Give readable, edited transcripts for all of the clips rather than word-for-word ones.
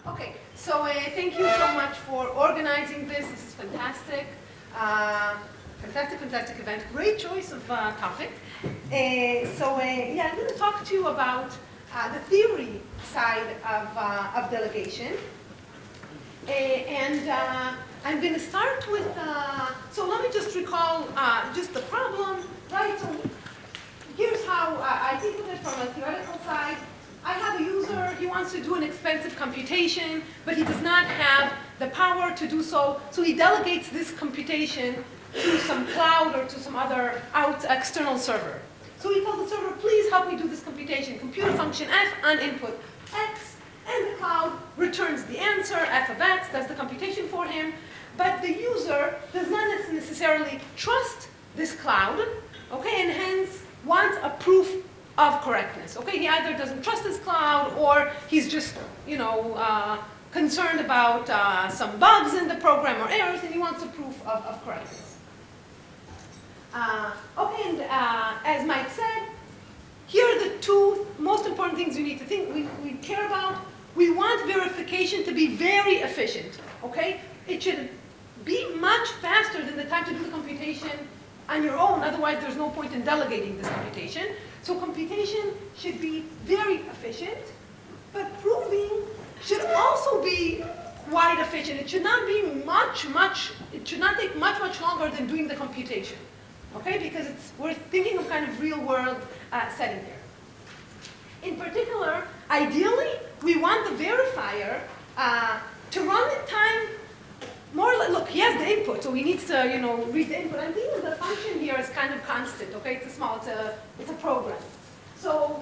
Okay, so thank you so much for organizing this. This is fantastic. Fantastic event. Great choice of topic. Yeah, I'm going to talk to you about the theory side of delegation. I'm going to start with, so let me just recall just the problem, right? So here's how I think of it from a theoretical side. I have a user, he wants to do an expensive computation, but he does not have the power to do so, so he delegates this computation to some cloud or to some other external server. So he tells the server, please help me do this computation. Compute a function f on input x, and the cloud returns the answer, f of x, does the computation for him, but the user does not necessarily trust this cloud, okay, and hence wants a proof of correctness. Okay, he either doesn't trust this cloud or he's just, concerned about some bugs in the program or errors, and he wants a proof of correctness. Okay, and as Mike said, here are the two most important things we need to think, we care about. We want verification to be very efficient, okay? It should be much faster than the time to do the computation on your own, otherwise there's no point in delegating this computation. So computation should be very efficient, but proving should also be quite efficient. It should not be it should not take much longer than doing the computation, okay? Because we're thinking of kind of real world setting here. In particular, ideally, we want the verifier to run in time more like, look, he has the input, so he needs to, read the input. I'm thinking the function here is kind of constant, okay? It's a program. So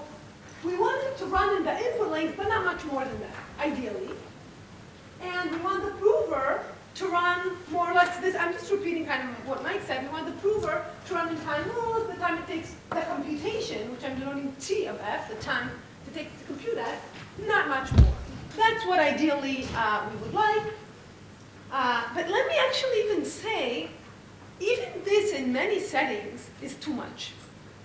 we want it to run in the input length, but not much more than that, ideally. And we want the prover to run more or less this. I'm just repeating kind of what Mike said. We want the prover to run in time more or less the time it takes the computation, which I'm denoting t of f, the time to take to compute f, not much more. That's what ideally we would like. But let me actually even say, even this in many settings is too much.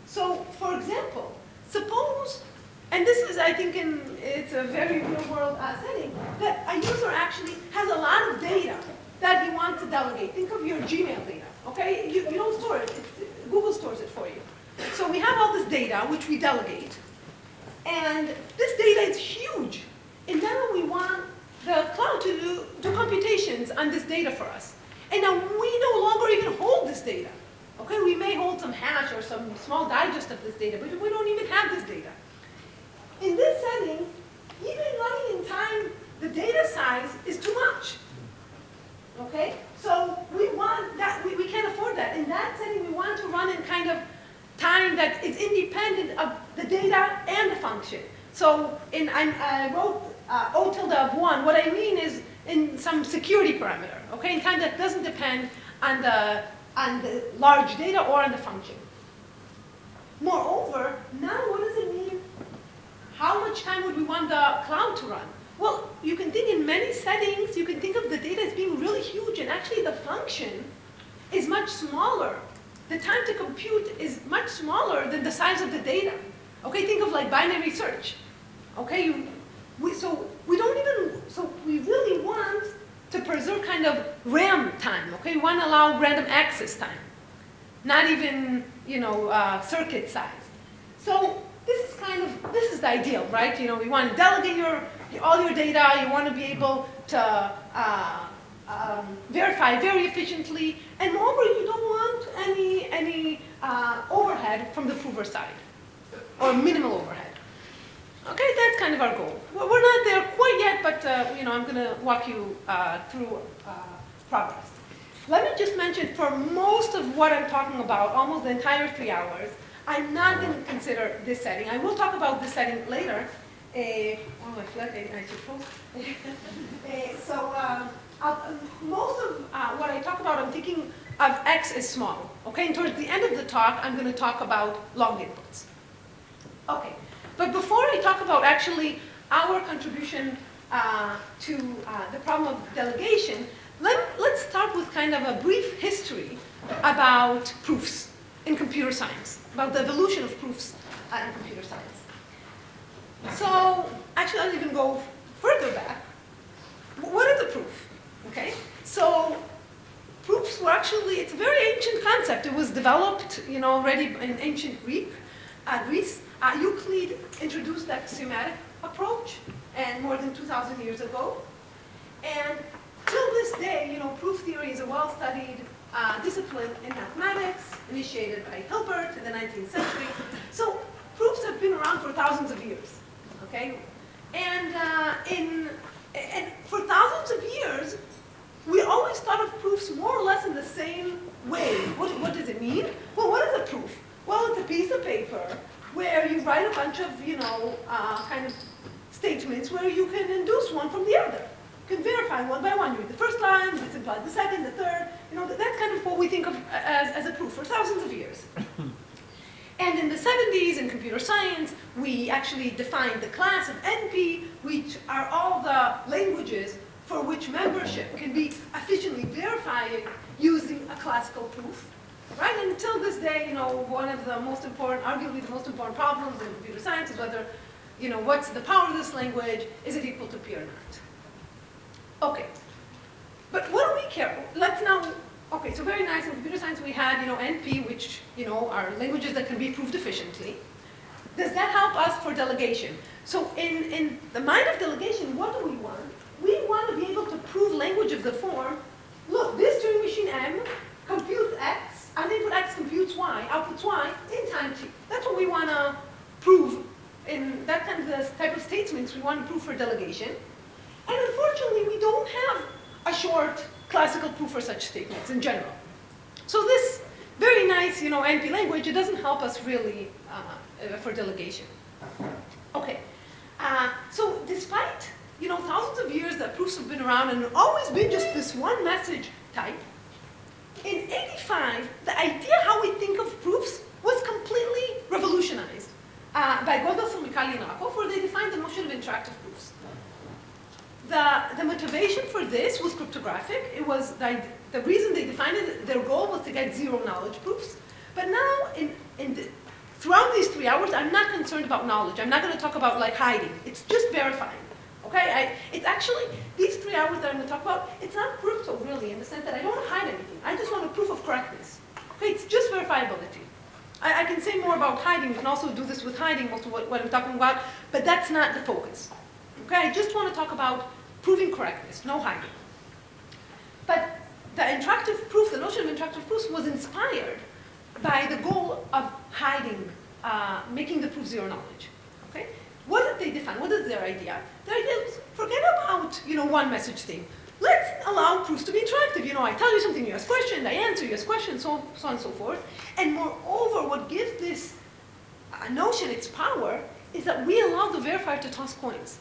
So, for example, suppose, and this is, I think, it's a very real-world setting, that a user actually has a lot of data that he wants to delegate. Think of your Gmail data, okay? You don't store it. Google stores it for you. So we have all this data, which we delegate. And this data is huge. And then we want the cloud to do computations on this data for us. And now we no longer even hold this data. Okay, we may hold some hash or some small digest of this data, but we don't even have this data. In this setting, even running in time, the data size is too much. Okay, so we want that, we can't afford that. In that setting, we want to run in kind of time that is independent of the data and the function. So I wrote O tilde of 1. What I mean is in some security parameter, okay, in time that doesn't depend on the large data or on the function. Moreover, now what does it mean? How much time would we want the cloud to run? Well, you can think in many settings, you can think of the data as being really huge, and actually the function is much smaller. The time to compute is much smaller than the size of the data. Okay, think of like binary search. Okay, so we really want to preserve kind of RAM time. Okay, we want to allow random access time, not even circuit size. So this is the ideal, right? We want to delegate all your data. You want to be able to verify very efficiently, and moreover, you don't want any overhead from the prover side, or minimal overhead. Okay, that's kind of our goal. Well, we're not there quite yet, but I'm going to walk you through progress. Let me just mention, for most of what I'm talking about, almost the entire 3 hours, I'm not going to consider this setting. I will talk about this setting later. I feel like I should post. Most of what I talk about, I'm thinking of x as small. Okay, and towards the end of the talk, I'm going to talk about long inputs. Okay. But before I talk about actually our contribution to the problem of delegation, let's start with kind of a brief history about proofs in computer science, about the evolution of proofs in computer science. So actually, I'll even go further back. what is a proof? Okay, so proofs were actually, it's a very ancient concept. It was developed, already in ancient Greece. Euclid introduced the axiomatic approach, and more than 2,000 years ago. And till this day, proof theory is a well-studied discipline in mathematics, initiated by Hilbert in the 19th century. So proofs have been around for thousands of years, okay? And for thousands of years, we always thought of proofs more or less in the same way. What does it mean? Well, what is a proof? Well, it's a piece of paper where you write a bunch of, kind of statements where you can induce one from the other. You can verify one by one. You read the first line, this implies the second, the third. That's kind of what we think of as a proof for thousands of years. And in the 70s, in computer science, we actually defined the class of NP, which are all the languages for which membership can be efficiently verified using a classical proof. Right? And until this day, one of the most important, arguably the most important problems in computer science is whether, what's the power of this language? Is it equal to P or not? Okay. But what do we care? Let's now, okay, so very nice. In computer science, we had, NP, which, are languages that can be proved efficiently. Does that help us for delegation? So in the mind of delegation, what do we want? We want to be able to prove language of the form, look, this Turing machine M computes X, and input X computes Y, outputs Y in time T. That's what we want to prove in that kind of type of statements we want to prove for delegation. And unfortunately, we don't have a short classical proof for such statements in general. So this very nice, NP language, it doesn't help us really for delegation. Okay, so despite thousands of years that proofs have been around and always been just this one message type, in '85, the idea how we think of proofs was completely revolutionized by Goldwasser, Micali, and Rakov, where they defined the notion of interactive proofs. The motivation for this was cryptographic. It was the reason they defined it, their goal was to get zero knowledge proofs. But now, throughout these 3 hours, I'm not concerned about knowledge. I'm not going to talk about hiding. It's just verifying. Okay, it's actually, these 3 hours that I'm going to talk about, it's not crypto really, in the sense that I don't want to hide anything. I just want a proof of correctness. Okay, it's just verifiability. I can say more about hiding. You can also do this with hiding, most of what I'm talking about, but that's not the focus. Okay, I just want to talk about proving correctness, no hiding. But the interactive proof, the notion of interactive proofs was inspired by the goal of hiding, making the proof zero knowledge. Okay? What did they define? What is their idea? Their idea is, forget about, one message thing. Let's allow proofs to be interactive. I tell you something, you ask questions, I answer, you ask questions, so on and so forth. And moreover, what gives this notion its power is that we allow the verifier to toss coins.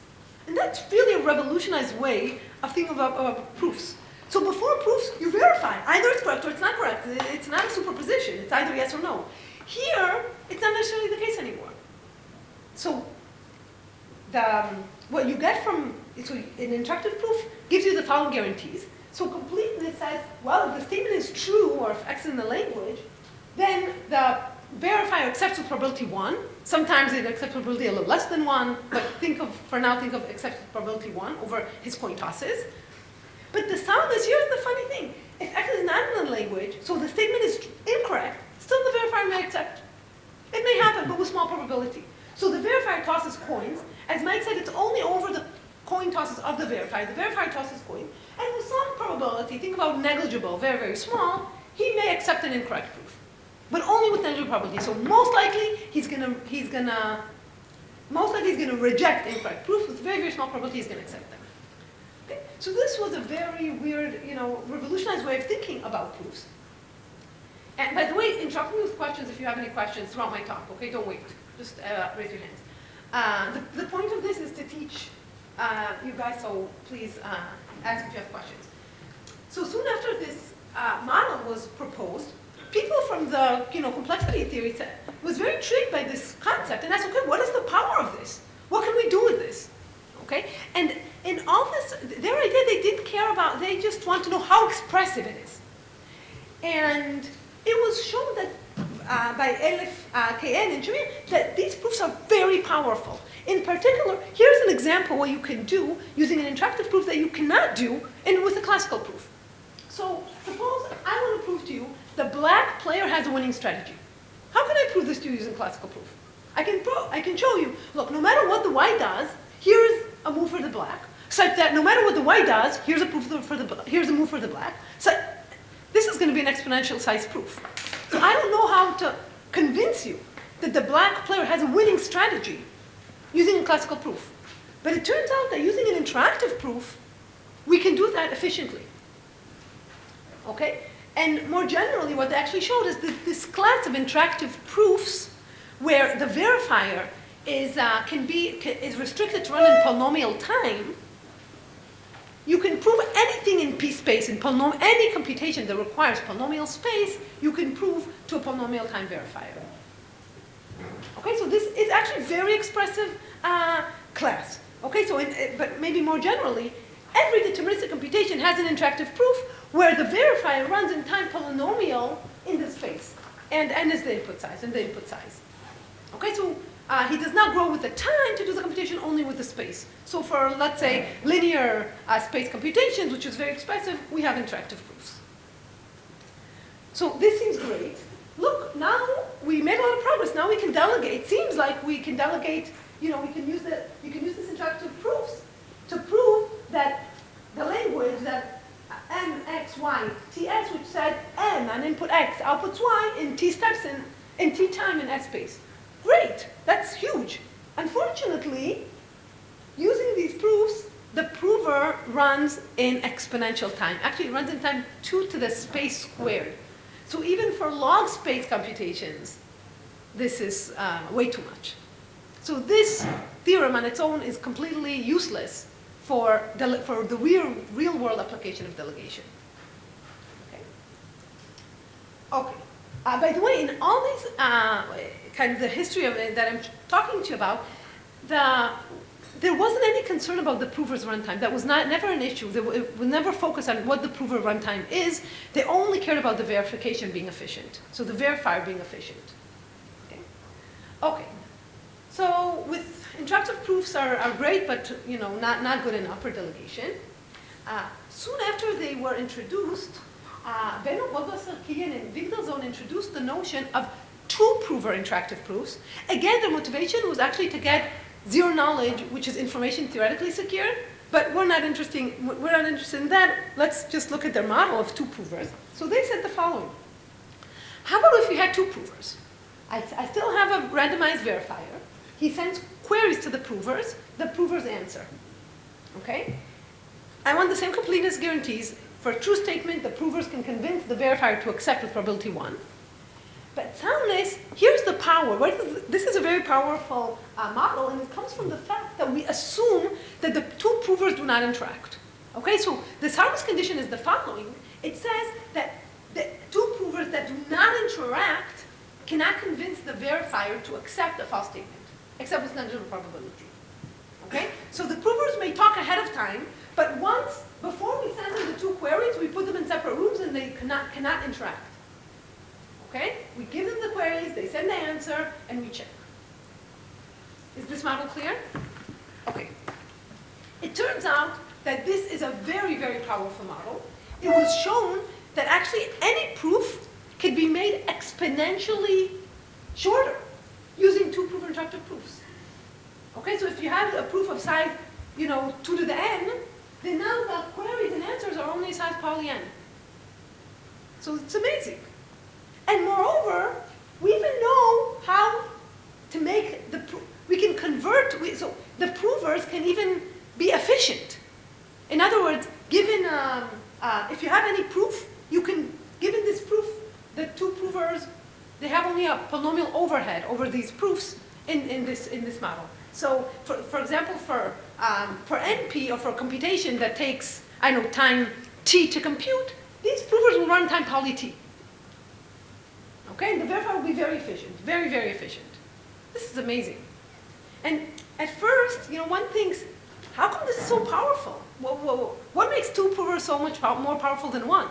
And that's really a revolutionized way of thinking about proofs. So before proofs, you verify. Either it's correct or it's not correct. It's not a superposition. It's either yes or no. Here, it's not necessarily the case anymore. So what you get from an interactive proof gives you the following guarantees. So completeness says, well, if the statement is true, or if X is in the language, then the verifier accepts with probability 1. Sometimes it accepts probability a little less than 1, but for now, think of accepts with probability 1 over his coin tosses. But the soundness, here's the funny thing. If X is not in the language, so the statement is incorrect, still the verifier may accept. It may happen, but with small probability. So the verifier tosses coins. As Mike said, it's only over the coin tosses of the verifier. The verifier tosses coin. And with some probability, think about negligible, very, very small, he may accept an incorrect proof. But only with negligible probability. So most likely he's gonna reject incorrect proof. With very, very small probability, he's gonna accept them. Okay? So this was a very weird, revolutionized way of thinking about proofs. And by the way, interrupt me with questions if you have any questions throughout my talk. Okay, don't wait. Just raise your hands. The point of this is to teach you guys, so please ask if you have questions. So soon after this model was proposed, people from the complexity theory was very intrigued by this concept and asked, okay, what is the power of this? What can we do with this? Okay, and in all this, their idea they didn't care about, they just want to know how expressive it is. And it was shown that by Elif KN and Shamir, that these proofs are very powerful. In particular, here's an example what you can do using an interactive proof that you cannot do with a classical proof. So suppose I want to prove to you the black player has a winning strategy. How can I prove this to you using classical proof? I can show you, look, no matter what the white does, here's a move for the black, such that no matter what the white does, here's a move for the black. So this is going to be an exponential size proof. So I don't know how to convince you that the black player has a winning strategy using a classical proof. But it turns out that using an interactive proof, we can do that efficiently. Okay? And more generally, what they actually showed is that this class of interactive proofs where the verifier is restricted to run in polynomial time, you can prove anything in p-space, in any computation that requires polynomial space, you can prove to a polynomial time verifier. Okay, so this is actually very expressive class. Okay, so but maybe more generally, every deterministic computation has an interactive proof where the verifier runs in time polynomial in the space and is the input size and the input size. Okay, so he does not grow with the time to do the computation, only with the space. So for, let's say, linear space computations, which is very expressive, we have interactive proofs. So this seems great. Look, now we made a lot of progress. Now we can delegate. It seems like we can delegate, you know, you can use this interactive proofs to prove that the language that m, x, y, ts, which said m on input x, outputs y in t steps in t time in s space. Great, that's huge. Unfortunately, using these proofs, the prover runs in exponential time. Actually, it runs in time 2 to the space squared. So even for log space computations, this is way too much. So this theorem on its own is completely useless for the real world application of delegation. Okay. Okay. By the way, in all these kind of the history of it that I'm talking to you about, there wasn't any concern about the prover's runtime. That was never an issue. It would never focus on what the prover runtime is. They only cared about the verification being efficient. So the verifier being efficient. Okay. Okay. So with interactive proofs are great, but you know not good enough for delegation. Soon after they were introduced, Beno Bodler-Sarkisian and Victor Zone introduced the notion of two-prover interactive proofs. Again, their motivation was actually to get zero knowledge, which is information theoretically secure, but we're not interested in that. Let's just look at their model of two provers. So they said the following. How about if we had two provers? I still have a randomized verifier. He sends queries to the provers answer. Okay? I want the same completeness guarantees. For a true statement, the provers can convince the verifier to accept with probability 1. But soundness, here's the power. This is a very powerful model, and it comes from the fact that we assume that the two provers do not interact. Okay, so the soundness condition is the following. It says that the two provers that do not interact cannot convince the verifier to accept a false statement, except with negligible probability. Okay, so the provers may talk ahead of time, but before we send them the two queries, we put them in separate rooms and they cannot interact. Okay? We give them the queries, they send the answer, and we check. Is this model clear? Okay. It turns out that this is a very, very powerful model. It was shown that actually any proof can be made exponentially shorter using two-prover interactive proofs. Okay, so if you have a proof of size, 2 to the n, then now the queries and answers are only size poly n. So it's amazing. And moreover, we even know how to make we can convert, so the provers can even be efficient. In other words, given, if you have any proof, given this proof, the two provers, they have only a polynomial overhead over these proofs in this model. So for example, for NP or for computation that takes, time t to compute, these provers will run time poly t. Okay, and the verifier will be very efficient, very, very efficient. This is amazing. And at first, one thinks, how come this is so powerful? What makes two provers so much more powerful than one?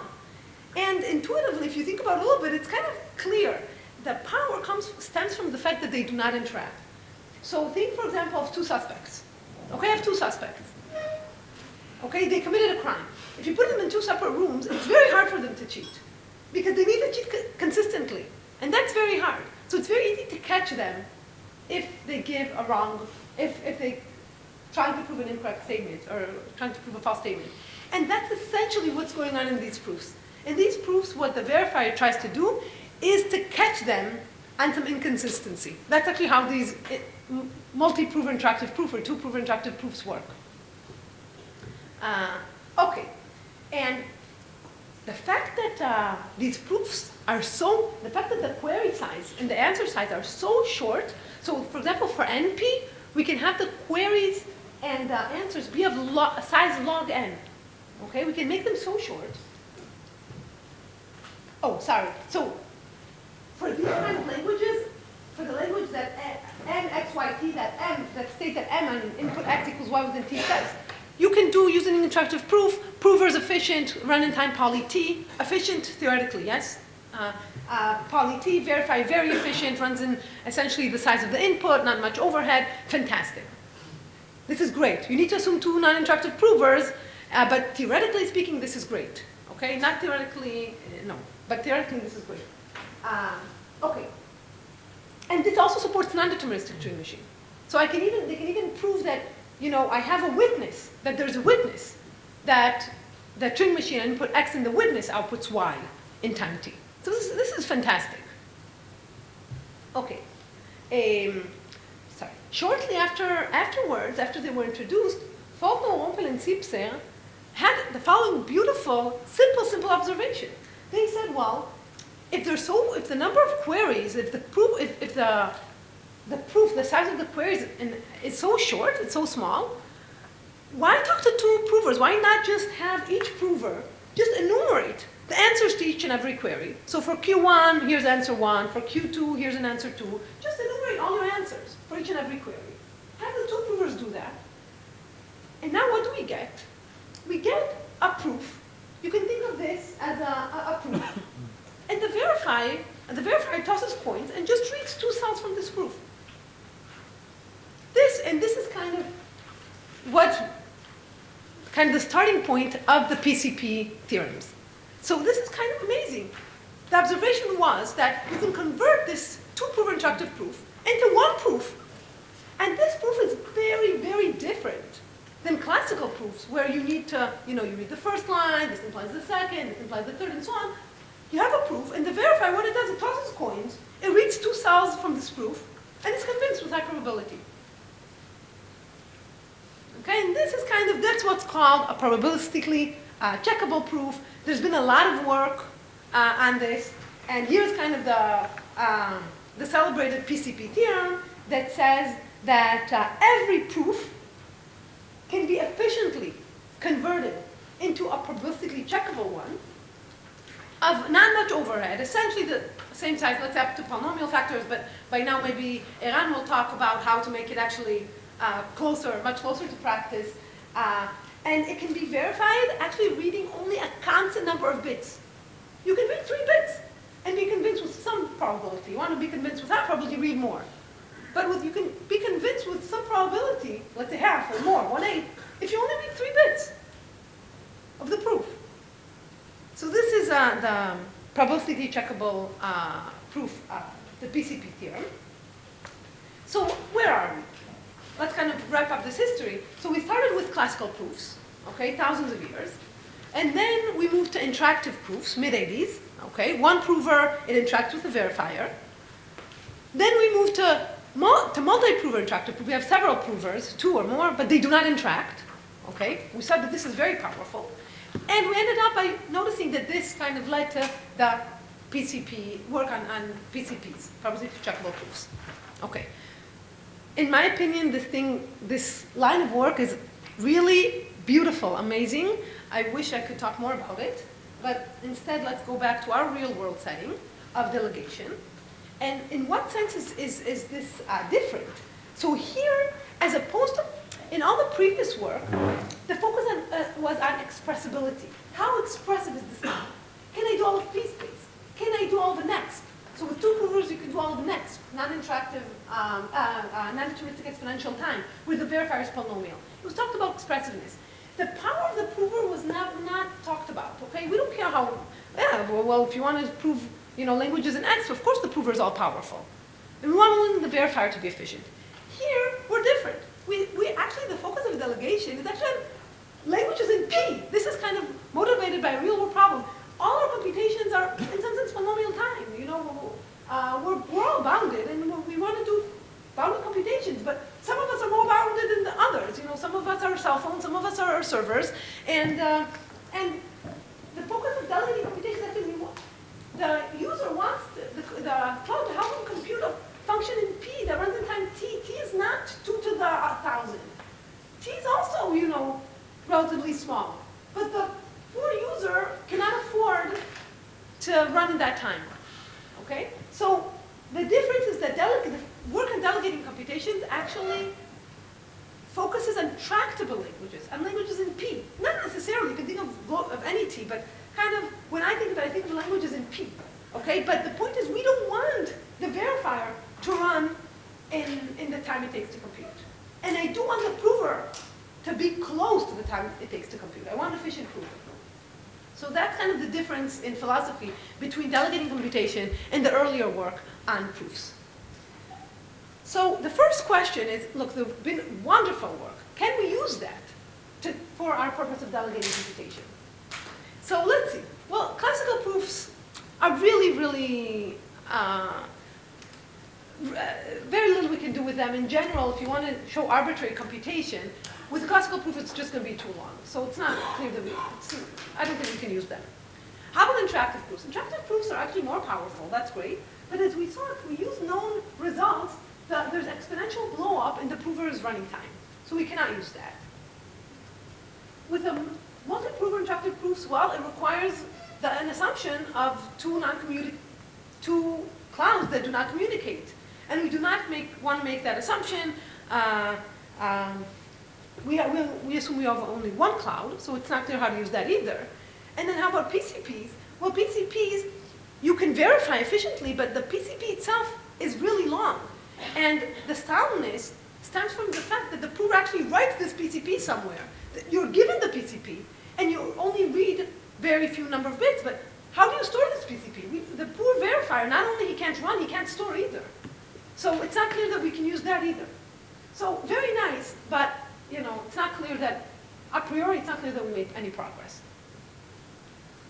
And intuitively, if you think about it a little bit, it's kind of clear the power stems from the fact that they do not interact. So think, for example, of two suspects. Okay, I have two suspects. Okay, they committed a crime. If you put them in two separate rooms, it's very hard for them to cheat because they need to cheat consistently, and that's very hard. So it's very easy to catch them if they give a wrong, if they try to prove an incorrect statement or trying to prove a false statement. And that's essentially what's going on in these proofs. In these proofs, what the verifier tries to do is to catch them on some inconsistency. That's actually how these multi-proof interactive proof or two-proof interactive proofs work. Okay, and the fact that these proofs are the fact that the query size and the answer size are so short, so for example, for NP, we can have the queries and the answers be of size log n. Okay, we can make them so short. Oh, sorry. So for these kind of languages, for the language that m, x, y, t, that state that m on input x equals y within t steps, you can do using an interactive proof. Prover is efficient, run in time poly t, efficient theoretically, yes. Poly t, verify very efficient, runs in essentially the size of the input, not much overhead, fantastic. This is great. You need to assume two non-interactive provers, but theoretically speaking, this is great. Okay, not theoretically, no, but theoretically this is great. Okay, and this also supports non-deterministic Turing machine. So they can even prove that, you know, I have a witness, that there's a witness that the Turing machine input X and the witness outputs Y in time T. So this is fantastic. Okay. Sorry. Shortly afterwards, after they were introduced, Faulkner, Rumpel, and Sipser had the following beautiful, simple observation. They said, well, if the number of queries, if the size of the queries is so short, it's so small, why talk to two provers? Why not just have each prover just enumerate the answers to each and every query? So for Q1, here's answer 1. For Q2, here's an answer 2. Just enumerate all your answers for each and every query. Have the two provers do that. And now what do we get? We get a proof. You can think of this as a proof. And the verifier tosses coins and just reads two cells from this proof. This is kind of the starting point of the PCP theorems. So this is kind of amazing. The observation was that you can convert this two-proof interactive proof into one proof. And this proof is very, very different than classical proofs where you need to, you read the first line, this implies the second, this implies the third, and so on. You have a proof, and the verifier, what it does, it tosses coins, it reads two cells from this proof, and it's convinced with high probability. Okay, and this is that's what's called a probabilistically checkable proof. There's been a lot of work on this, and here's the celebrated PCP theorem that says that every proof can be efficiently converted into a probabilistically checkable one of not much overhead, essentially the same size, let's say up to polynomial factors, but by now maybe Eran will talk about how to make it actually much closer to practice. And it can be verified actually reading only a constant number of bits. You can read 3 bits and be convinced with some probability. You want to be convinced without probability, read more. But you can be convinced with some probability, let's say half or more, 1/8, if you only read 3 bits of the proof. So this is the probabilistically checkable proof, the PCP theorem. So where are we? Let's kind of wrap up this history. So we started with classical proofs, okay, thousands of years. And then we moved to interactive proofs, mid-80s, okay. One prover, it interacts with the verifier. Then we moved to multi-prover interactive proof. We have several provers, 2 or more, but they do not interact, okay. We said that this is very powerful. And we ended up by noticing that this kind of led to the PCP, work on PCPs, probabilistically checkable proofs. Okay. In my opinion, this line of work is really beautiful, amazing. I wish I could talk more about it, but instead let's go back to our real world setting of delegation. And in what sense is this different? So here, as opposed to in all the previous work, the focus was on expressibility. How expressive is this now? Can I do all of p-space? Can I do all the next? So with 2 provers, you can do all of the next non-interactive, non-deterministic exponential time, where the verifier is polynomial. It was talked about expressiveness. The power of the prover was not talked about, okay? We don't care how, yeah, well, if you want to prove, languages in X, of course the prover is all powerful. And we want only the verifier to be efficient. Here, we're different. We actually, the focus of delegation is actually languages in P. This is kind of motivated by a real-world problem. All our computations are, in some sense, polynomial time. We're all bounded, and we want to do bounded computations, but some of us are more bounded than the others. Some of us are cell phones, some of us are servers, and the focus of delegating computation is actually the user wants the cloud to help him compute a function in P that runs in time T. T is not 2 to the 1,000. T is also, relatively small. But the poor user cannot afford to run in that time. Okay? So the difference is that the work on delegating computations actually focuses on tractable languages, on languages in P. Not necessarily, you can think of any T, but kind of, when I think of it, I think of languages in P. Okay? But the point is, we don't want the verifier to run in the time it takes to compute. And I do want the prover to be close to the time it takes to compute. I want efficient prover. So that's kind of the difference in philosophy between delegating computation and the earlier work on proofs. So the first question is, look, there's been wonderful work. Can we use that for our purpose of delegating computation? So let's see. Well, classical proofs are really, really, very little we can do with them. In general, if you want to show arbitrary computation, with a classical proof, it's just going to be too long. So it's not clear that I don't think we can use them. How about interactive proofs? Interactive proofs are actually more powerful. That's great. But as we saw, if we use known results, there's exponential blow up in the prover's running time. So we cannot use that. With a multi-prover interactive proofs, well, it requires an assumption of two clouds that do not communicate. And we do not want to make that assumption. We assume we have only one cloud, so it's not clear how to use that either. And then how about PCPs? Well, PCPs, you can verify efficiently, but the PCP itself is really long. And the soundness stems from the fact that the prover actually writes this PCP somewhere. You're given the PCP, and you only read very few number of bits, but how do you store this PCP? The poor verifier, not only he can't run, he can't store either. So it's not clear that we can use that either. So very nice, but it's not clear that, a priori, it's not clear that we made any progress.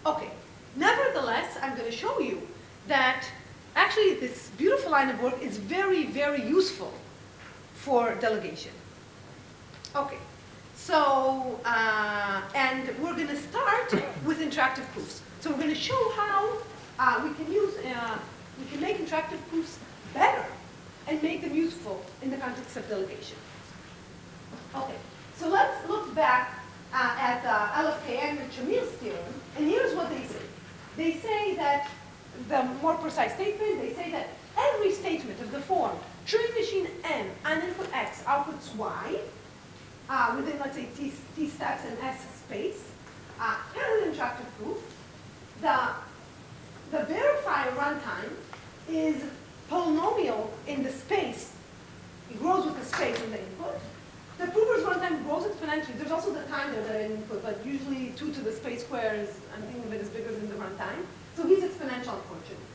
Okay, nevertheless, I'm going to show you that actually this beautiful line of work is very, very useful for delegation. Okay, so, and we're going to start with interactive proofs. So we're going to show how we can make interactive proofs better and make them useful in the context of delegation. Okay, so let's look back at LFKN and Shamil's theorem, and here's what they say. They say that, the more precise statement, they say that every statement of the form Turing machine n on input x outputs y, within, let's say, t steps and s space, has an interactive proof. The verifier runtime is polynomial in the space. It grows with the space in the input. The prover's runtime grows exponentially. There's also the time there that I didn't put, but usually 2 to the space square is, I'm thinking of it as bigger than the runtime. So he's exponential, unfortunately.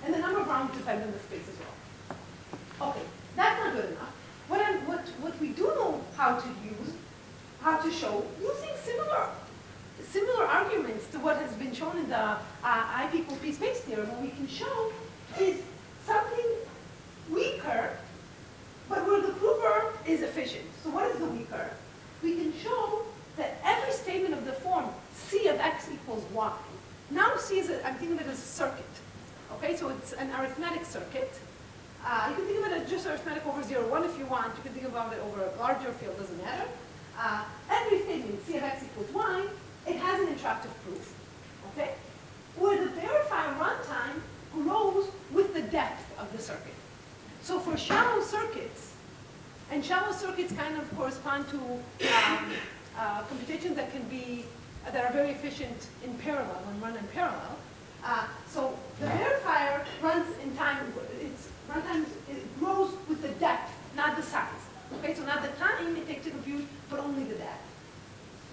And the number of rounds depends on the space as well. Okay, that's not good enough. What we do know how to show, using similar arguments to what has been shown in the IP equals P space theorem, what we can show is something weaker, but where the prover is efficient. So what is the weaker? We can show that every statement of the form C of x equals y. Now C is, I'm thinking of it as a circuit. Okay, so it's an arithmetic circuit. You can think of it as just arithmetic over 0, 1 if you want. You can think about it over a larger field, doesn't matter. Every statement, C of x equals y, it has an interactive proof. Okay? Where the verifier runtime grows with the depth of the circuit. So for shallow circuits, and shallow circuits kind of correspond to computations that are very efficient in parallel, when run in parallel. So the verifier runs in time, its runtime grows with the depth, not the size. Okay, so not the time it takes to compute, but only the depth.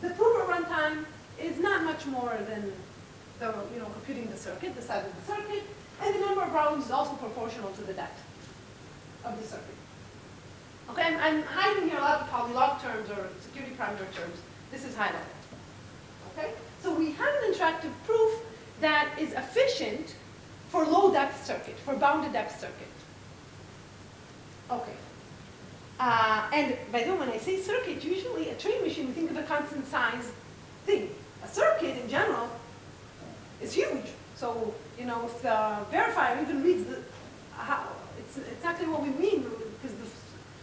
The prover runtime is not much more than the, computing the circuit, the size of the circuit, and the number of rounds is also proportional to the depth of the circuit. Okay, I'm hiding here a lot of polylog terms or security parameter terms. This is high level. Okay, so we have an interactive proof that is efficient for low depth circuit, for bounded depth circuit. Okay. And by the way, when I say circuit, usually a Turing machine, we think of a constant size thing. A circuit in general is huge. So, if the verifier even reads it's exactly what we mean,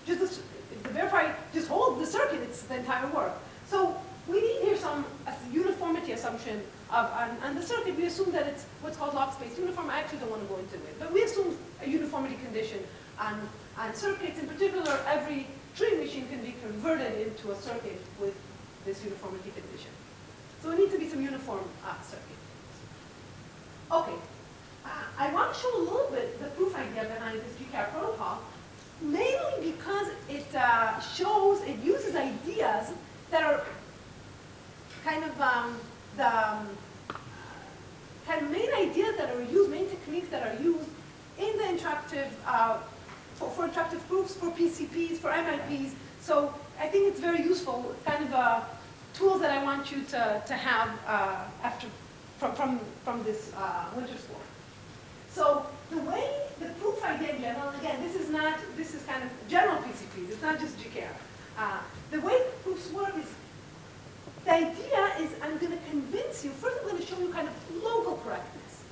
because if the verifier just holds the circuit, it's the entire work. So we need here some uniformity assumption on the circuit. We assume that it's what's called log space uniform. I actually don't want to go into it, but we assume a uniformity condition on circuits. In particular, every Turing machine can be converted into a circuit with this uniformity condition. So it needs to be some uniform circuit. Okay, I want to show a little bit the proof idea behind this GKR protocol, mainly because it uses ideas that are kind of main ideas that are used, main techniques that are used in the interactive, for interactive proofs, for PCPs, for MIPs. So I think it's very useful. It's kind of a tool that I want you to have from this winter school. So the way the proof idea in general, again, this is kind of general PCPs. It's not just GKR. The way proofs work is, the idea is I'm going to convince you, first I'm going to show you kind of local correctness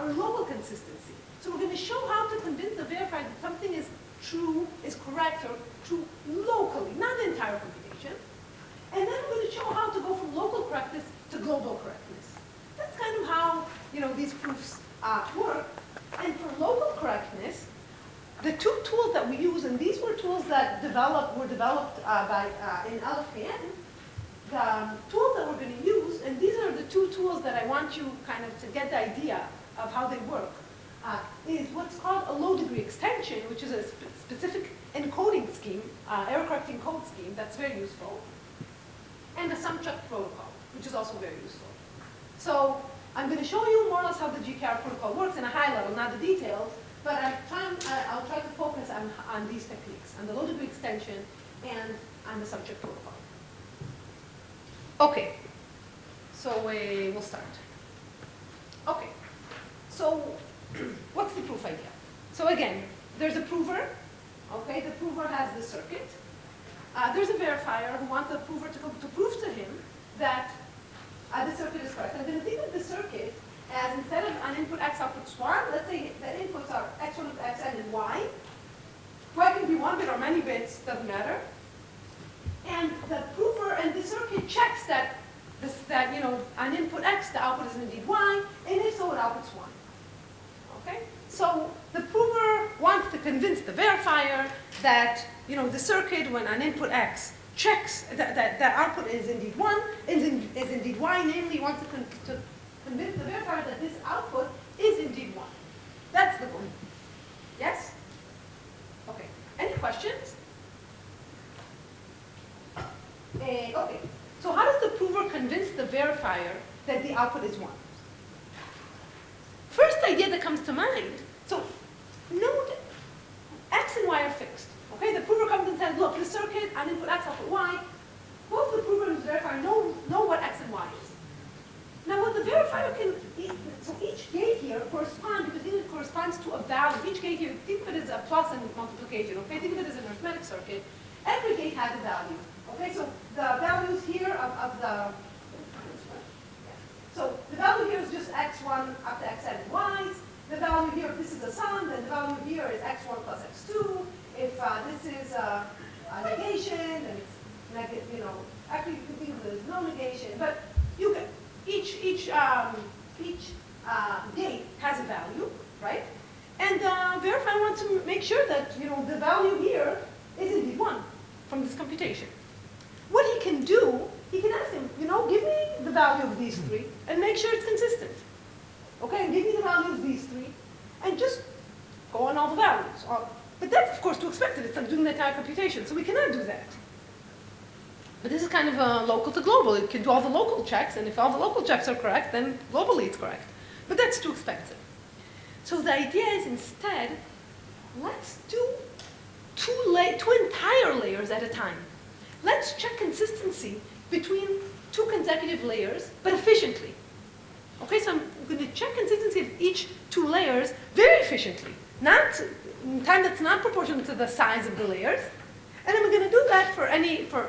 or local consistency. So we're going to show how to convince the verifier that something is true, is correct, or true locally, not the entire computation. And then we're going to show how to go from local correctness to global correctness. That's kind of how these proofs work. And for local correctness, the two tools that we use, and these were tools that were developed in LFKN, the tools that we're going to use, and these are the two tools that I want you kind of to get the idea of how they work, is what's called a low degree extension, which is a specific encoding scheme, error correcting code scheme that's very useful, and a sum check protocol, which is also very useful. So I'm going to show you more or less how the GKR protocol works in a high level, not the details, but I'll try to focus on these techniques, on the low degree extension and on the sum check protocol. Okay, so we'll start. Okay, so what's the proof idea? So again, there's a prover. Okay, the prover has the circuit. There's a verifier who wants the prover to prove to him that the circuit is correct. I'm going to think of the circuit as, instead of an input x, outputs y, let's say that inputs are x1 of x and y. Y can be 1 bit or many bits, doesn't matter. And the prover and the circuit checks that on input x, the output is indeed y, and if so, it outputs 1. Okay? So the prover wants to convince the verifier that the circuit, when on input x checks that the output is indeed 1, is indeed y, namely, he wants to convince the verifier that this output is indeed 1. That's the goal. Yes? Okay. Any questions? Okay, so how does the prover convince the verifier that the output is 1? First idea that comes to mind, so note x and y are fixed. Okay, the prover comes and says, look, the circuit on input x, output y, both the prover and the verifier know what x and y is. Now what the verifier can, so each gate here corresponds, because it corresponds to a value. Each gate here, think of it as a plus and multiplication, okay? Think of it as an arithmetic circuit. Every gate has a value. Okay, so the values here of the, so the value here is just x1 up to xn and y's. The value here, if this is a sum, then the value here is x1 plus x2. If this is a negation, then it's negative, actually you can think of it as no negation, but you can, each gate has a value, right? And the verifier wants to make sure that, the value here is indeed 1 from this computation. What he can do, he can ask him, give me the value of these three and make sure it's consistent. Okay, and give me the values of these three, and just go on all the values. But that's, of course, too expected. It's like doing the entire computation, so we cannot do that. But this is kind of local to global. It can do all the local checks, and if all the local checks are correct, then globally it's correct. But that's too expensive. So the idea is instead, let's do two entire layers at a time. Let's check consistency between two consecutive layers, but efficiently. Okay, so I'm going to check consistency of each two layers very efficiently, not in time that's not proportional to the size of the layers. And I'm going to do that for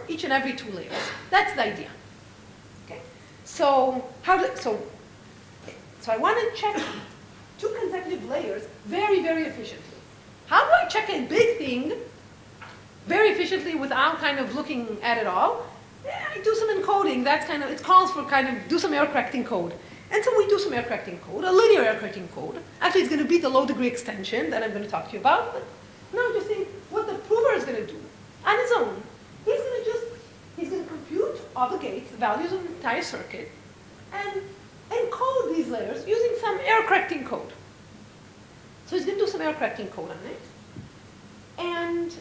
each and every two layers. That's the idea. Okay. So I want to check two consecutive layers very, very efficiently. How do I check a big thing very efficiently without kind of looking at it all? Yeah, I do some encoding. That's kind of, it calls for kind of do some error correcting code. And so we do some error correcting code, a linear error correcting code. Actually, it's going to be the low degree extension that I'm going to talk to you about. But now just think what the prover is going to do on his own. He's going to compute all the gates, the values of the entire circuit, and encode these layers using some error correcting code. So he's going to do some error correcting code on it. And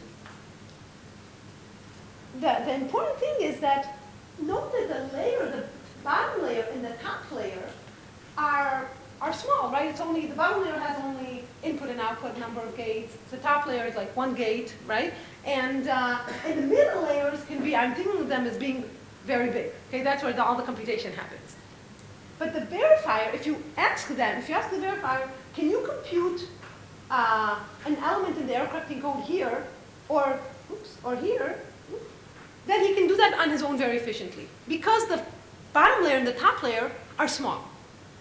the important thing is that note that the bottom layer and the top layer are small, right? It's only, the bottom layer has only input and output number of gates. The top layer is like one gate, right? And the middle layers can be, I'm thinking of them as being very big. Okay, that's where all the computation happens. But the verifier, if you ask the verifier, can you compute an element in the error correcting code here, or here, then he can do that on his own very efficiently. Because the bottom layer and the top layer are small.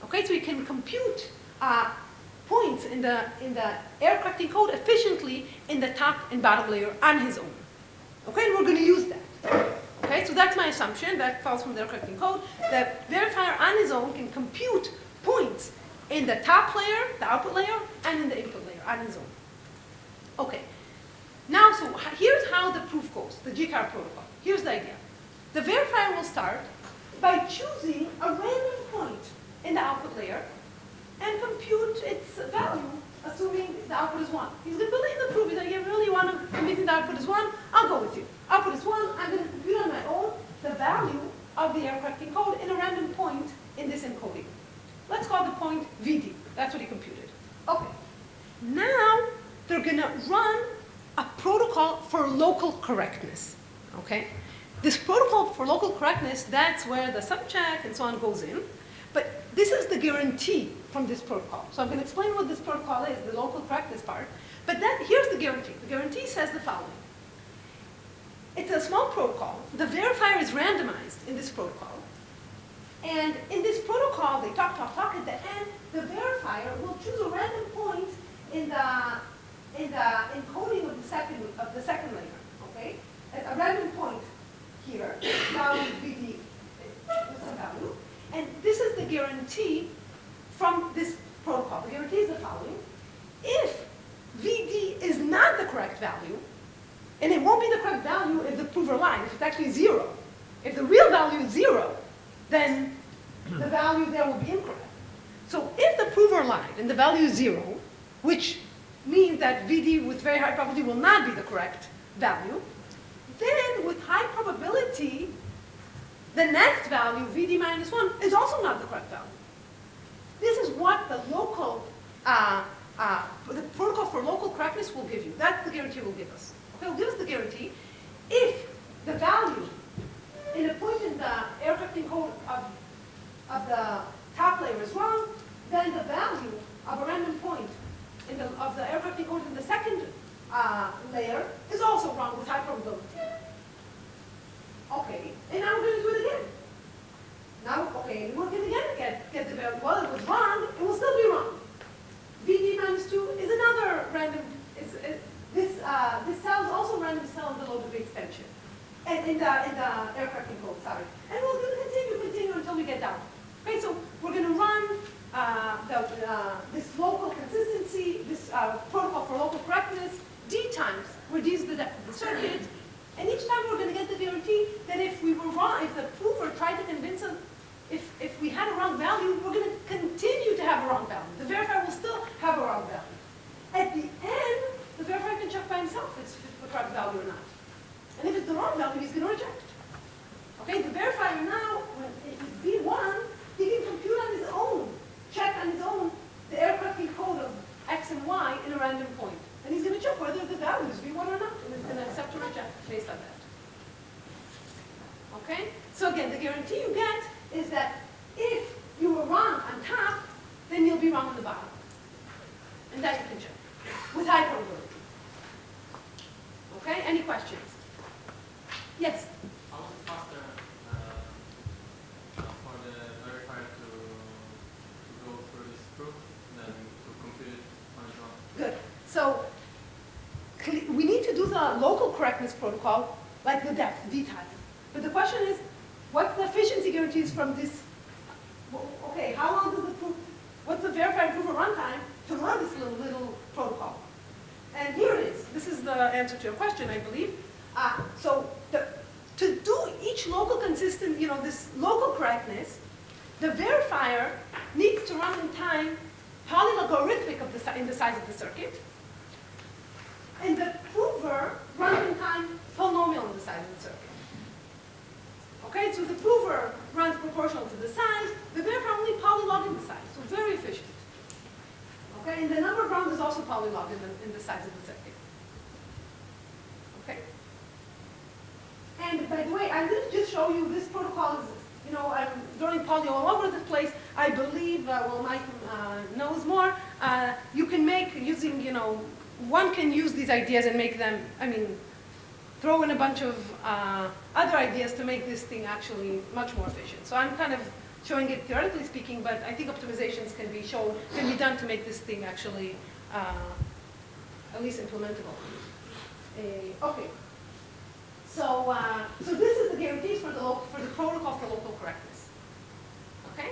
Okay, so he can compute points in the error correcting code efficiently in the top and bottom layer on his own. Okay, and we're going to use that. Okay, so that's my assumption. That falls from the error correcting code. The verifier on his own can compute points in the top layer, the output layer, and in the input layer on his own. Okay, now so here's how the proof goes, the GCAR protocol. Here's the idea. The verifier will start by choosing a random point in the output layer and compute its value, assuming the output is 1. He's going to believe the proof. He's like, you really want to compute the output is 1? I'll go with you. Output is 1. I'm going to compute on my own the value of the error correcting code in a random point in this encoding. Let's call the point VD. That's what he computed. Okay. Now they're going to run a protocol for local correctness. Okay? This protocol for local correctness, that's where the subcheck and so on goes in. But this is the guarantee from this protocol. So I'm going to explain what this protocol is, the local correctness part. But here's the guarantee. The guarantee says the following. It's a small protocol. The verifier is randomized in this protocol. And in this protocol, they talk. At the end, the verifier will choose a random point in the encoding of the second layer. Okay, a random point here, value VD is a value, and this is the guarantee from this protocol. The guarantee is the following: if VD is not the correct value, and it won't be the correct value if the prover lied, if it's actually 0. If the real value is 0, then the value there will be incorrect. So if the prover lied and the value is 0, which means that VD with very high probability will not be the correct value, then with high probability, the next value, VD minus 1, is also not the correct value. This is what the local, the protocol for local correctness will give you. That's the guarantee it will give us. Okay, it will give us the guarantee if the value in a point in the error correcting code of the top layer is wrong, then the value of a random point of the error correcting code in the second layer is also wrong with high probability. Okay, and now we're going to do it again. Now, okay, we're going to get the value. Well, it was wrong, it will still be wrong. VD minus 2 is another random, this cell is also a random cell in the low degree extension. And in the error correcting code, sorry. And we're going to continue until we get down. Okay, so we're going to run this local consistency, this protocol for local correctness, D times, where D is the depth of the circuit. And each time we're going to get the guarantee that if we were wrong, if the prover tried to convince us, if we had a wrong value, we're going to continue to have a wrong himself if it's the correct value or not. And if it's the wrong value, he's going to reject. Okay, the verifier now, when it is V1, he can compute on his own, check on his own the error correcting code of X and Y in a random point. And he's going to check whether the value is V1 or not, and he's going to accept or reject based on that. Okay? So again, the guarantee you get is that if you were wrong on top, then you'll be wrong on the bottom. And that you can check with high probability. Okay? Any questions? Yes? How is it faster for the verifier to go through this proof than to compute it on its own? Good. So we need to do the local correctness protocol like the depth, D type. But the question is, what's the efficiency guarantees from this? Okay, how long does the proof, what's the verifier proof of runtime to run this little protocol? And here it is. This is the answer to your question, I believe. To do each local consistent, this local correctness, the verifier needs to run in time polylogarithmic in the size of the circuit, and the prover runs in time polynomial in the size of the circuit. Okay, so the prover runs proportional to the size, the verifier only polylog in the size, so very efficient. Okay, and the number of rounds is also polylog in the size of the circuit. Okay. And by the way, I'm going to just show you this protocol is, I'm throwing poly all over the place. I believe, well, Mike knows more. You can make using, one can use these ideas and make them, throw in a bunch of other ideas to make this thing actually much more efficient. So I'm kind of showing it theoretically speaking, but I think optimizations can be done to make this thing actually at least implementable. Okay. So this is the guarantees for the protocol for local correctness. Okay?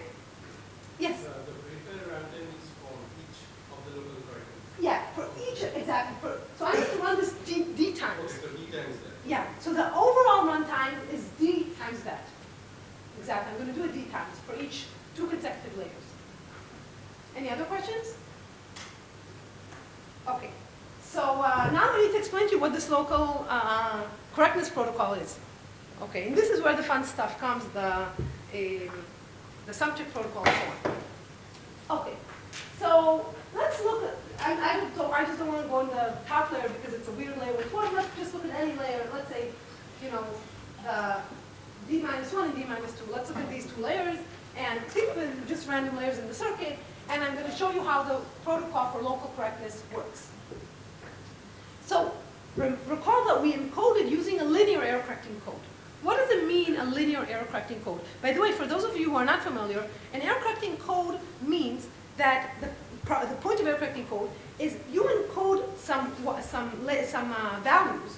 Yes? The verifier runtime is for each of the local correctness. Yeah, for each, exactly. So I need to run this D times. Okay, so D times that. Yeah, so the overall runtime is D times that. Exactly, I'm going to do a D times for each 2 consecutive layers. Any other questions? Okay, so now I need to explain to you what this local correctness protocol is. Okay, and this is where the fun stuff comes, the subject protocol form. Okay, so let's look at, I just don't want to go in the top layer because it's a weird layer with one. Let's just look at any layer. Let's say, the D-1 and D-2. Let's look at these 2 layers and think of it as just random layers in the circuit, and I'm going to show you how the protocol for local correctness works. So recall that we encoded using a linear error correcting code. What does it mean, a linear error correcting code? By the way, for those of you who are not familiar, an error correcting code means that the point of error correcting code is you encode some values,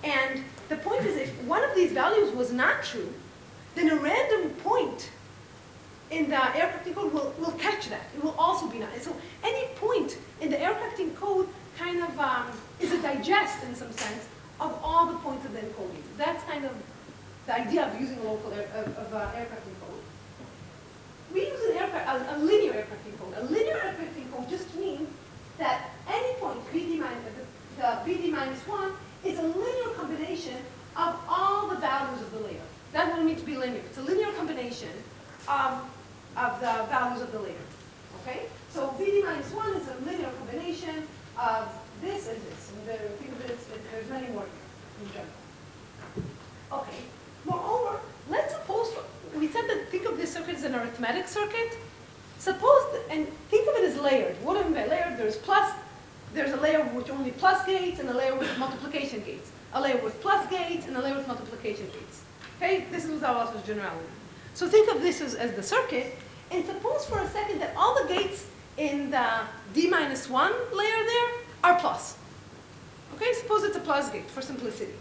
and the point is if one of these values was not true, then a random point in the error correcting code will catch that. It will also be not. So any point in the error correcting code kind of is a digest in some sense of all the points of the encoding. That's kind of the idea of using a local error correcting code. We use a linear error correcting code. A linear error correcting code just means that any point, the VD-1, is a linear combination of all the values of the layer. That wouldn't mean to be linear. It's a linear combination of the values of the layer. Okay? So VD-1 is a linear combination of this and this. And think of it, there's many more here in general. Okay. Moreover, let's suppose, we said that think of this circuit as an arithmetic circuit. Suppose, and think of it as layered. What do I mean by layered? There's a layer with only plus gates and a layer with multiplication gates. A layer with plus gates and a layer with multiplication gates. Okay, this is our also generality. So think of this as the circuit, and suppose for a second that all the gates in the D-1 layer there are plus. Okay, suppose it's a plus gate for simplicity.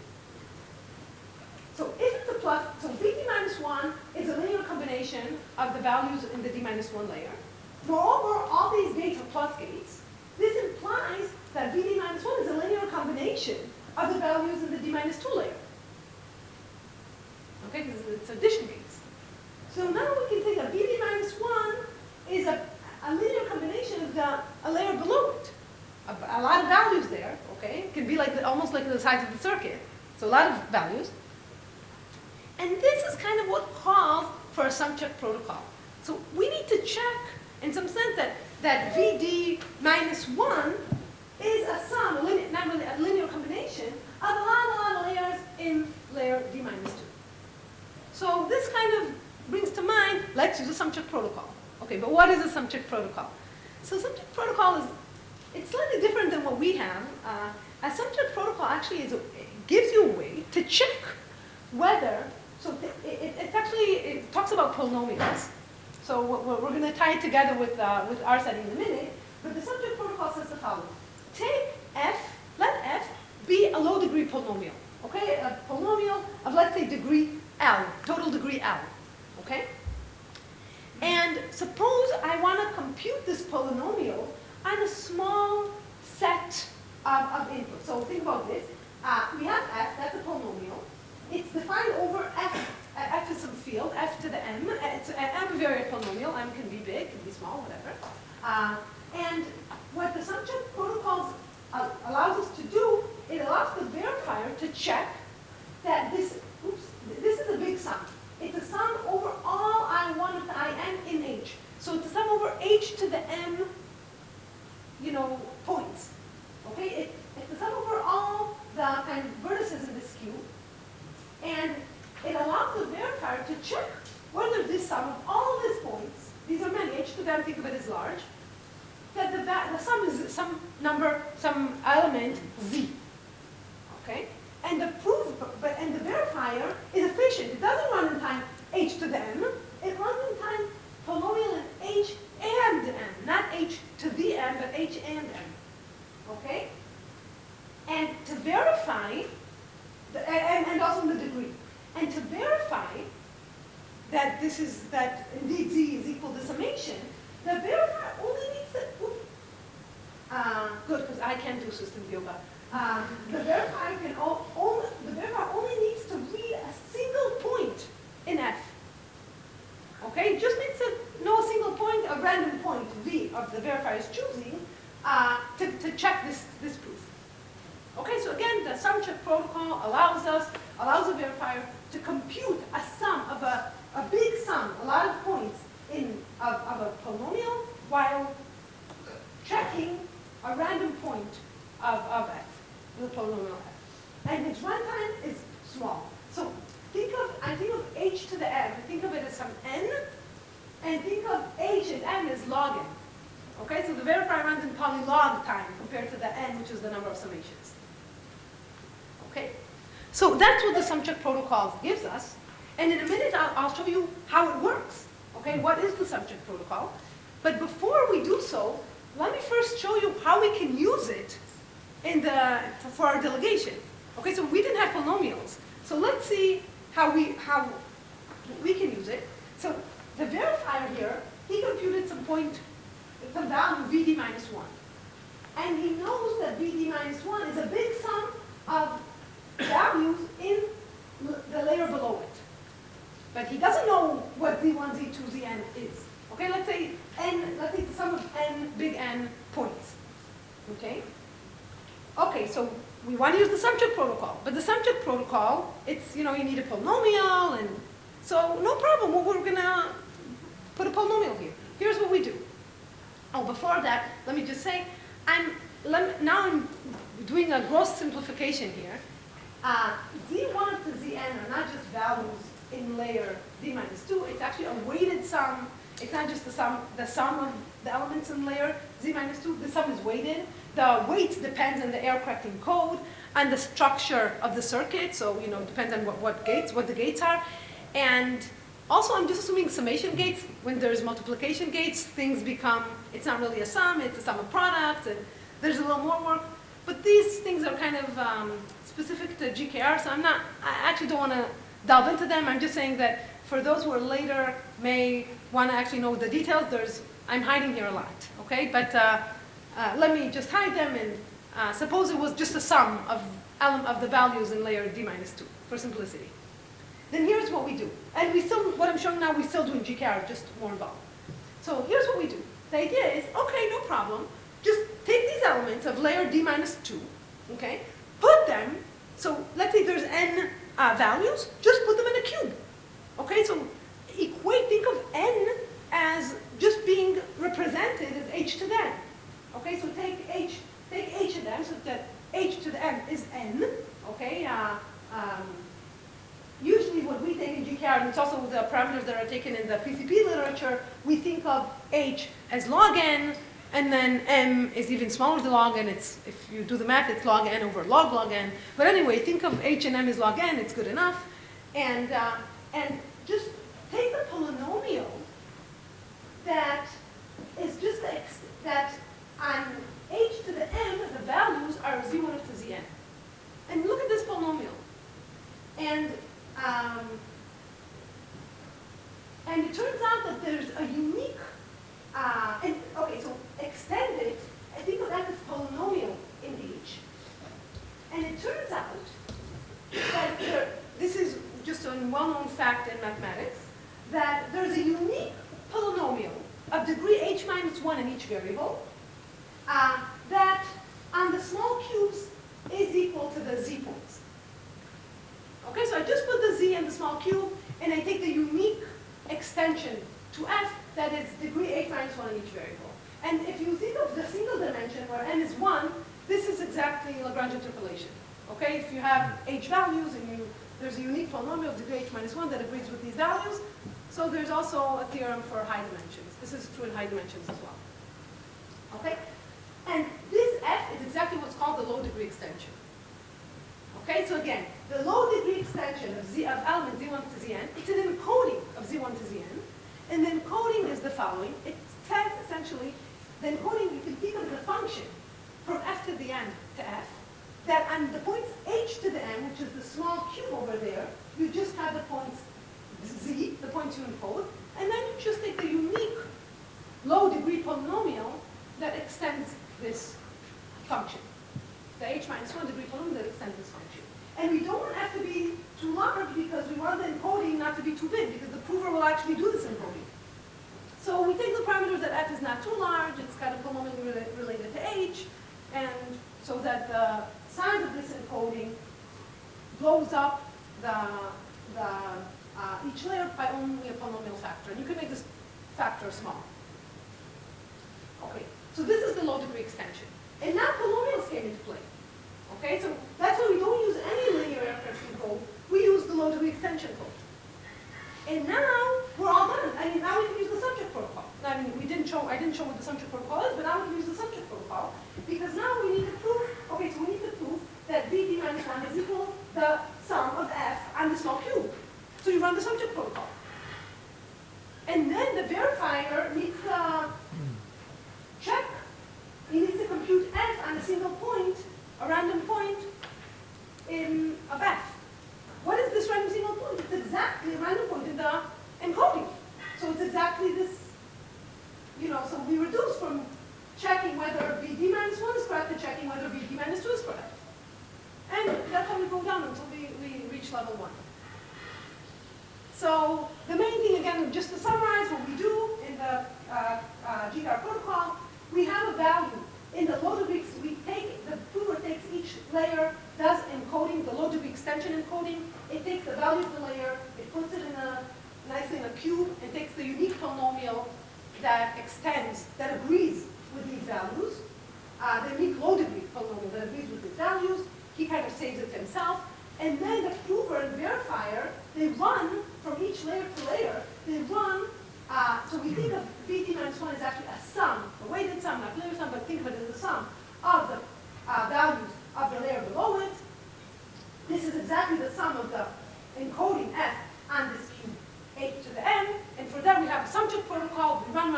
So if it's a plus, so VD-1 is a linear combination of the values in the D-1 layer. Moreover, all these gates are plus gates. This implies that VD-1 is a linear combination of the values in the D-2 layer. Okay, because it's addition gates. So now we can say that VD-1 is a linear combination of a layer below it. a lot of values there, okay? It can be like almost like the size of the circuit, so a lot of values. And this is kind of what calls for a sum check protocol. So we need to check, in some sense, that VD minus 1 is a sum, not really a linear combination, of a lot of layers in layer D minus 2. So this kind of brings to mind, let's use a sum check protocol. Okay, but what is a sum check protocol? So sum check protocol it's slightly different than what we have. A sum check protocol actually it gives you a way to check whether, so it talks about polynomials. So we're going to tie it together with our setting in a minute, but the sum check protocol says the following. Take f, let f be a low degree polynomial, okay? A polynomial of, let's say, degree L, total degree L, okay? And suppose I want to compute this polynomial on a small set of inputs. So think about this. We have f, that's a polynomial. It's defined over f. F is some field, f to the m. It's an ambivariate polynomial. M can be big, can be small, whatever. And what the sum check protocol allows us to do, it allows the verifier to check that this is a big sum. It's a sum over all I1 of the In in H. So it's a sum over H to the m, points. Okay, it's a sum over all the kind of vertices in this cube. And it allows the verifier to check whether this sum of all these points, these are many, H to the m, think of it as large, that the sum is some number, some element z. Okay? And the proof, and the verifier is efficient. It doesn't run in time H to the m. It runs in time polynomial in H and m, not H to the m, but H and m. Okay? And to verify, and also in the degree. And to verify that that indeed z is equal to summation, the verifier only needs to, good, because I can't do system yoga. The verifier only needs to read a single point in F. Okay, just needs to know a single point, a random point V of the verifier is choosing to check this proof. Okay, so again, the sum check protocol allows the verifier to compute a sum of a big sum, a lot of points of a polynomial while checking a random point of F, the polynomial F. And its runtime is small. So I think of H to the m, think of it as some n, and think of H and m as log n. Okay, so the verifier runs in polylog time compared to the n, which is the number of summations. Okay, so that's what the sum check protocol gives us. And in a minute, I'll show you how it works. Okay, what is the sum check protocol? But before we do so, let me first show you how we can use it for our delegation. Okay, so we didn't have polynomials. So let's see how we can use it. So the verifier here, he computed some value VD minus 1. And he knows that VD minus 1 is a big sum of values in the layer below it. But he doesn't know what Z1, Z2, Zn is. Okay, let's say the sum of n, big N points. Okay? Okay, so we want to use the sum check protocol. But the sum check protocol, it's, you need a polynomial, and so no problem. We're going to put a polynomial here. Here's what we do. Oh, before that, let me just say, now I'm doing a gross simplification here. Z1 to Zn are not just values in layer D minus 2. It's actually a weighted sum. It's not just the sum of the elements in layer Z minus 2. The sum is weighted. The weights depends on the error correcting code and the structure of the circuit. So, it depends on what the gates are. And also, I'm just assuming summation gates. When there's multiplication gates, things become, it's not really a sum, it's a sum of products, and there's a little more work. But these things are kind of specific to GKR, so I actually don't want to delve into them. I'm just saying that for those who are later may want to actually know the details, I'm hiding here a lot, okay? But let me just hide them, and suppose it was just a sum of the values in layer D minus 2, for simplicity. Then here's what we do. And what I'm showing now, we still do in GKR, just more involved. So here's what we do. The idea is, okay, no problem. Just take these elements of layer d minus 2, okay, put them, so let's say there's n values, just put them in a cube. Okay, so think of n as just being represented as h to the n. Okay, so take h to the n, so that h to the n is n. Okay, usually what we think in GKR, and it's also the parameters that are taken in the PCP literature, we think of h as log n, and then m is even smaller than log n. It's, if you do the math, it's log n over log n. But anyway, think of h and m as log n, it's good enough. And just take the polynomial that is just that on h to the m, the values are z1 up to zn. And look at this polynomial. And it turns out that there's a unique, okay, so extend it, I think of that as polynomial in H. And it turns out that this is just a well-known fact in mathematics, that there's a unique polynomial of degree h minus 1 in each variable that on the small cubes is equal to the z points. Okay, so I just put the z in the small cube, and I take the unique extension to f that is degree h minus 1 in each variable. And if you think of the single dimension where n is 1, this is exactly Lagrange interpolation. Okay, if you have h values and there's a unique polynomial of degree h minus 1 that agrees with these values, so there's also a theorem for high dimensions. This is true in high dimensions as well. Okay, and this f is exactly what's called the low degree extension. Okay, so again, the low degree extension of element z1 to zn, it's an encoding of z1 to zn, and the encoding is the following. It says essentially, the encoding you can think of as a function from f to the n to f, that on the points h to the n, which is the small cube over there, you just have the points z, the points you encode, and then you just take the unique low degree polynomial that extends this function. The h minus 1 degree polynomial that extends this function. And we don't have to be too large because we want the encoding not to be too big, because the prover will actually do this encoding. So we take the parameters that f is not too large, it's got a polynomial related to h, and so that the size of this encoding blows up each layer by only a polynomial factor. And you can make this factor small. Okay, so this is the low degree extension. And now polynomials came into play. Okay, so that's why we don't use any linear aircraft code. We use the low degree extension code. And now we're all done. I mean, now we can use the subject protocol. I mean, I didn't show what the subject protocol is, but now we can use the subject protocol because now we need to prove. Okay, so we need to prove that vd minus 1 is equal to the sum of f and the small cube. So you run the subject protocol. And then the verifier needs to check. He needs to compute f on a single point, a random point of f. What is this random single point? It's exactly a random point in the encoding. So it's exactly this, so we reduce from checking whether vd minus 1 is correct to checking whether vd minus 2 is correct. And that's how we go down until we reach level 1. So the main thing, again, just to summarize what we do in the GCAR protocol, we have a value in the low degree. The prover takes each layer, does encoding, the low degree extension encoding. It takes the value of the layer, it puts it nicely in a cube, and takes the unique polynomial that extends, that agrees with these values. The unique low degree polynomial that agrees with these values. He kind of saves it to himself. And then the prover and verifier, they run from each layer to layer. They run, so we think of vd minus 1 as actually a sum, a weighted sum, not linear sum, but think of it as a sum of the values of the layer below it. This is exactly the sum of the encoding f on this cube, h to the n. And for that, we have a subject protocol. We run.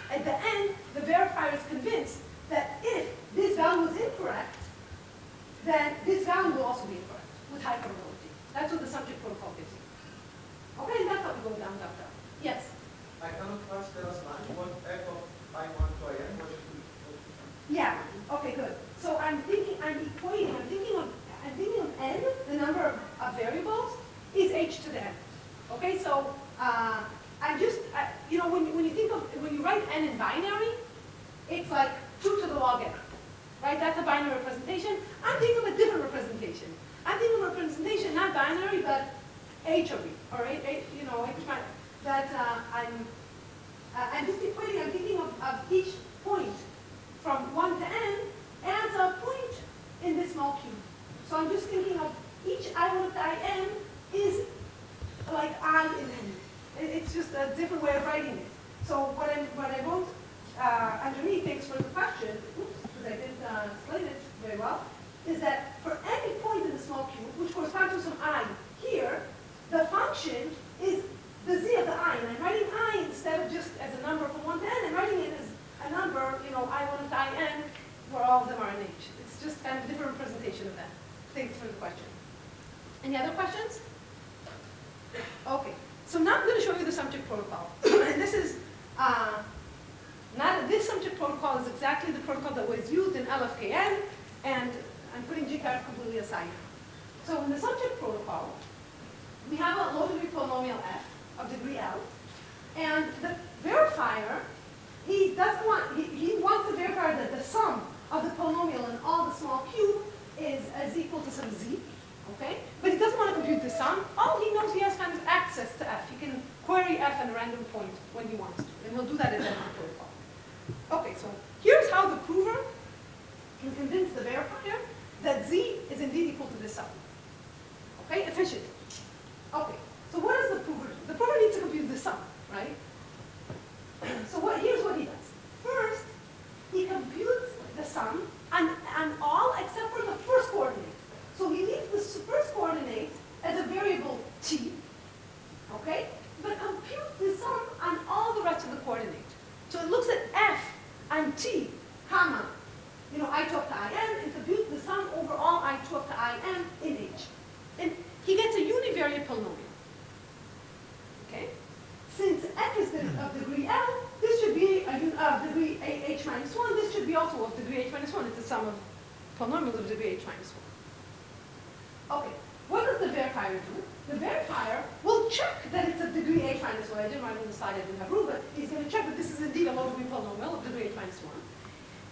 At the end, the verifier is convinced that if this value is incorrect, then this value will also be incorrect with high probability. That's what the subject protocol gives you. Okay, that's how we go down. Yes? I cannot trust the last line. What f of I1 to IN, what should we? Yeah, okay, good. So I'm thinking of n, the number of variables, is h to the n. Okay, so when you write n in binary, it's like 2 to the log H of E, all right? H, you know, H minus, that I'm just equating, I'm thinking of each point from 1 to n as a point in this small cube. So I'm just thinking of each I1 up to in is like I in n. It's just a different way of writing it. So what I wrote underneath, thanks for the question, because I didn't explain it very well, is that for any point in the small cube, which corresponds to some I here, the function is the z of the I. And I'm writing I instead of just as a number from 1 to n, I'm writing it as a number, you know, I1 up to in, where all of them are in h. It's just kind of a different representation of that. Thanks for the question. Any other questions? Okay. So now I'm going to show you the subject protocol. And this is this subject protocol is exactly the protocol that was used in LFKN, and I'm putting GCAR completely aside. So in the subject protocol, we have a low-degree polynomial f of degree L, and the verifier, he wants to verify that the sum of the polynomial in all the small cube is equal to some z. Okay? But he doesn't want to compute the sum. All he knows, he has kind of access to f. He can query f at a random point when he wants to. And he'll do that in the protocol. Okay, so here's how the prover can convince the verifier that z is indeed equal to this sum. Okay, efficient. Okay, so what does the prover do? The prover needs to compute the sum, right? So here's what he does. First, he computes the sum on all except for the first coordinate. So he leaves the first coordinate as a variable t, okay? But computes the sum on all the rest of the coordinates. So it looks at f and t, comma, you know, I2 up to in, and computes the sum over all I2 up to in h. And he gets a univariate polynomial, okay? Since f is of degree L, this should be of degree h minus 1. This should be also of degree h minus 1. It's the sum of polynomials of degree h minus 1. Okay, what does the verifier do? The verifier will check that it's of degree h minus 1. I didn't write on the slide, I didn't have room, but he's going to check that this is indeed a low-degree polynomial of degree h minus 1.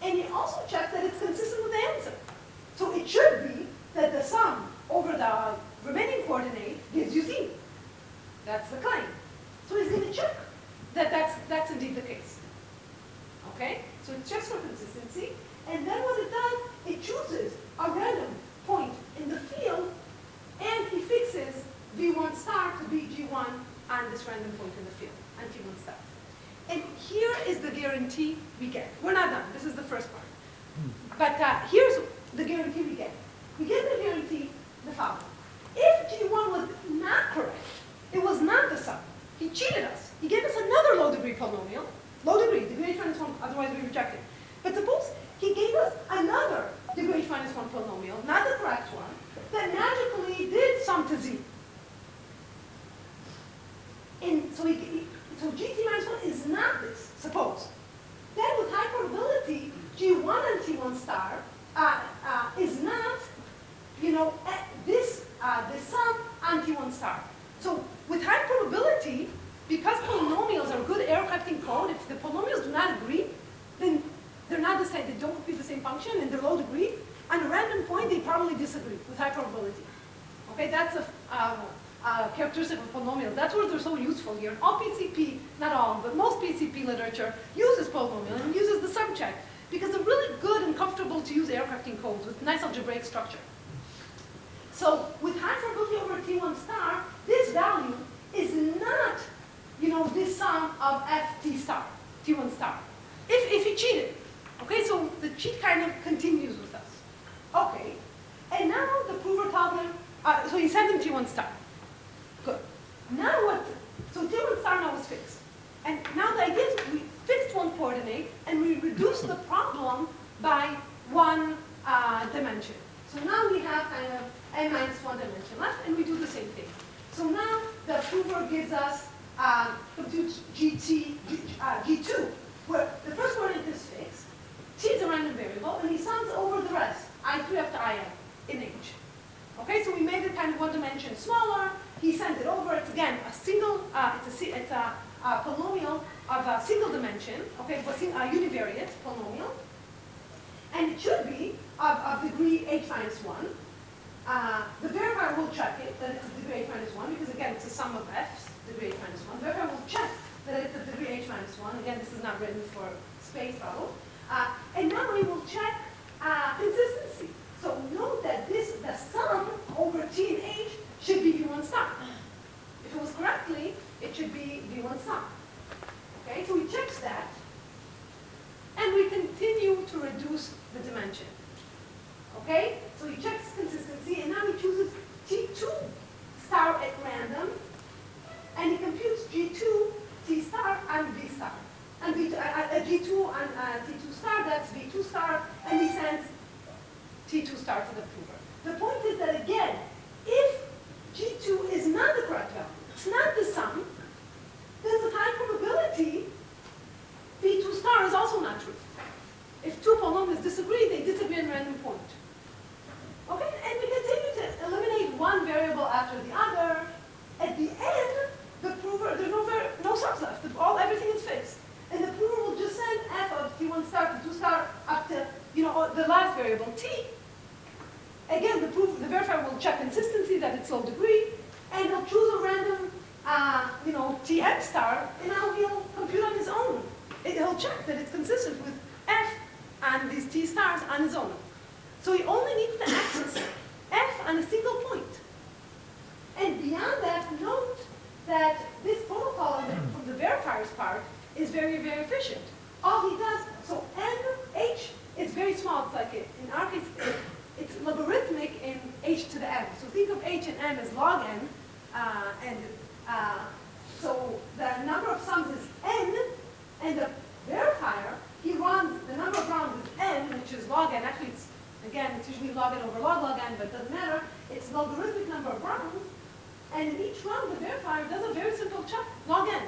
And he also checks that it's consistent with the answer. So it should be that the sum over the remaining coordinate gives you z. That's the claim. So he's going to check that that's indeed the case. Okay? So it checks for consistency, and then what it does, it chooses a random point in the field, and he fixes v1 star to be g1 on this random point in the field, on t1 star. And here is the guarantee we get. We're not done. This is the first part. But here's the guarantee we get. We get the guarantee the following. If g1 was not correct, it was not the sum. He cheated us. He gave us another low-degree polynomial. Low-degree, degree h minus 1, otherwise we reject it. But suppose he gave us another degree h minus 1 polynomial, not the correct one, that magically did sum to z. And so, so gt minus 1 is not this, suppose. Then with high probability, g1 and t1 star is not, you know, this sum on t1 star. So with high probability, because polynomials are good error-correcting code, if the polynomials do not agree, then they're not the same, they don't be the same function, and they're low degree. On a random point, they probably disagree with high probability. Okay, that's a characteristic of polynomials. That's where they're so useful here. All PCP, not all, but most PCP literature uses polynomial and uses the subcheck because they're really good and comfortable to use error-correcting codes with nice algebraic structure. So with high probability over t1 star, this value is not, you know, this sum of ft star, t1 star. If he cheated. Okay, so the cheat kind of continues with us. Okay, and now the prover tells him, so he sends him t1 star. Good. Now what, so t1 star now is fixed. And now the idea is we fixed one coordinate and we reduced the problem by one dimension. So now we have kind of n minus 1 dimension left, and we do the same thing. So now the prover gives us computes G2, where the first coordinate is fixed, t is a random variable, and he sums over the rest, I3 up to in h. Okay, so we made it kind of one dimension smaller. He sends it over. It's again a single. It's a polynomial of a single dimension. Okay, a univariate polynomial, and it should be of degree h minus 1. The verifier will check it, that it's a degree h minus 1, because again, it's a sum of f's, degree h minus 1. The verifier will check that it's a degree h minus 1. Again, this is not written for space travel. And now we will check consistency. So note that the sum over t and h should be v1 star. If it was correctly, it should be v1 star. Okay, so he checks that, and we continue to reduce the dimension. Okay, so he checks consistency, and now he chooses T2 star at random, and he computes G2, T star, and V star. And G2 and T2 star, that's V2 star, and he sends T2 star to the prover. The point is that, again, if G2 is not the correct value, it's not the sum, there's a high probability V2 star is also not true. If two polynomials disagree, they disagree in random point. Okay, and we continue to eliminate one variable after the other. At the end, the prover, there's no sums left. Everything is fixed. And the prover will just send f of t1 star to 2 star up to, the last variable, t. Again, the verifier will check consistency, that it's low degree, and he'll choose a random, tn star, and now he'll compute on his own. He'll check that it's consistent with f and these t stars on his own. So he only needs to access f on a single point. And beyond that, note that this protocol from the verifier's part is very, very efficient. All he does, so h is very small. It's like, in our case, it's logarithmic in h to the m. So think of h and m as log n. So the number of sums is n, and the verifier, he runs, the number of rounds is n, which is log n. Actually, it's usually log n over log n, but it doesn't matter. It's logarithmic number of rounds. And in each round, the verifier does a very simple check, log n.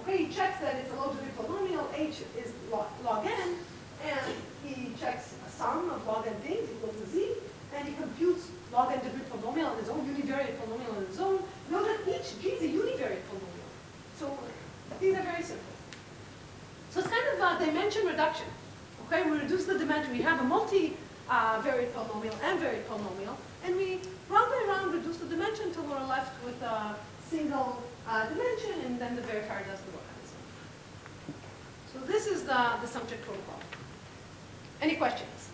Okay, he checks that it's a low degree polynomial, h is log n, and he checks a sum of log n things equal to z, and he computes log n degree polynomial on his own, univariate polynomial on his own. Note that each g is a univariate polynomial. So these are very simple. So it's kind of a dimension reduction. Okay, we reduce the dimension. We have a multi-variate polynomial and variate polynomial, and we round by round reduce the dimension until we're left with a single dimension, and then the verifier does the work on its own. So this is the subject protocol. Any questions?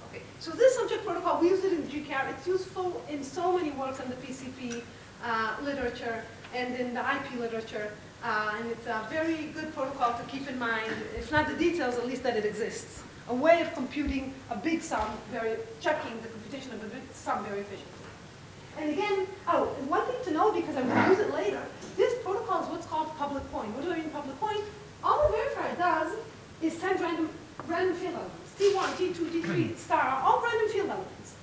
Okay, so this subject protocol, we use it in GCAR. It's useful in so many works on the PCP literature and in the IP literature. And it's a very good protocol to keep in mind, if not the details, at least that it exists. A way of computing a big sum, checking the computation of a big sum very efficiently. And again, and one thing to know, because I'm going to use it later, this protocol is what's called public point. What do I mean public point? All the verifier does is send random field elements. T1, T2, T3, star, all random field elements.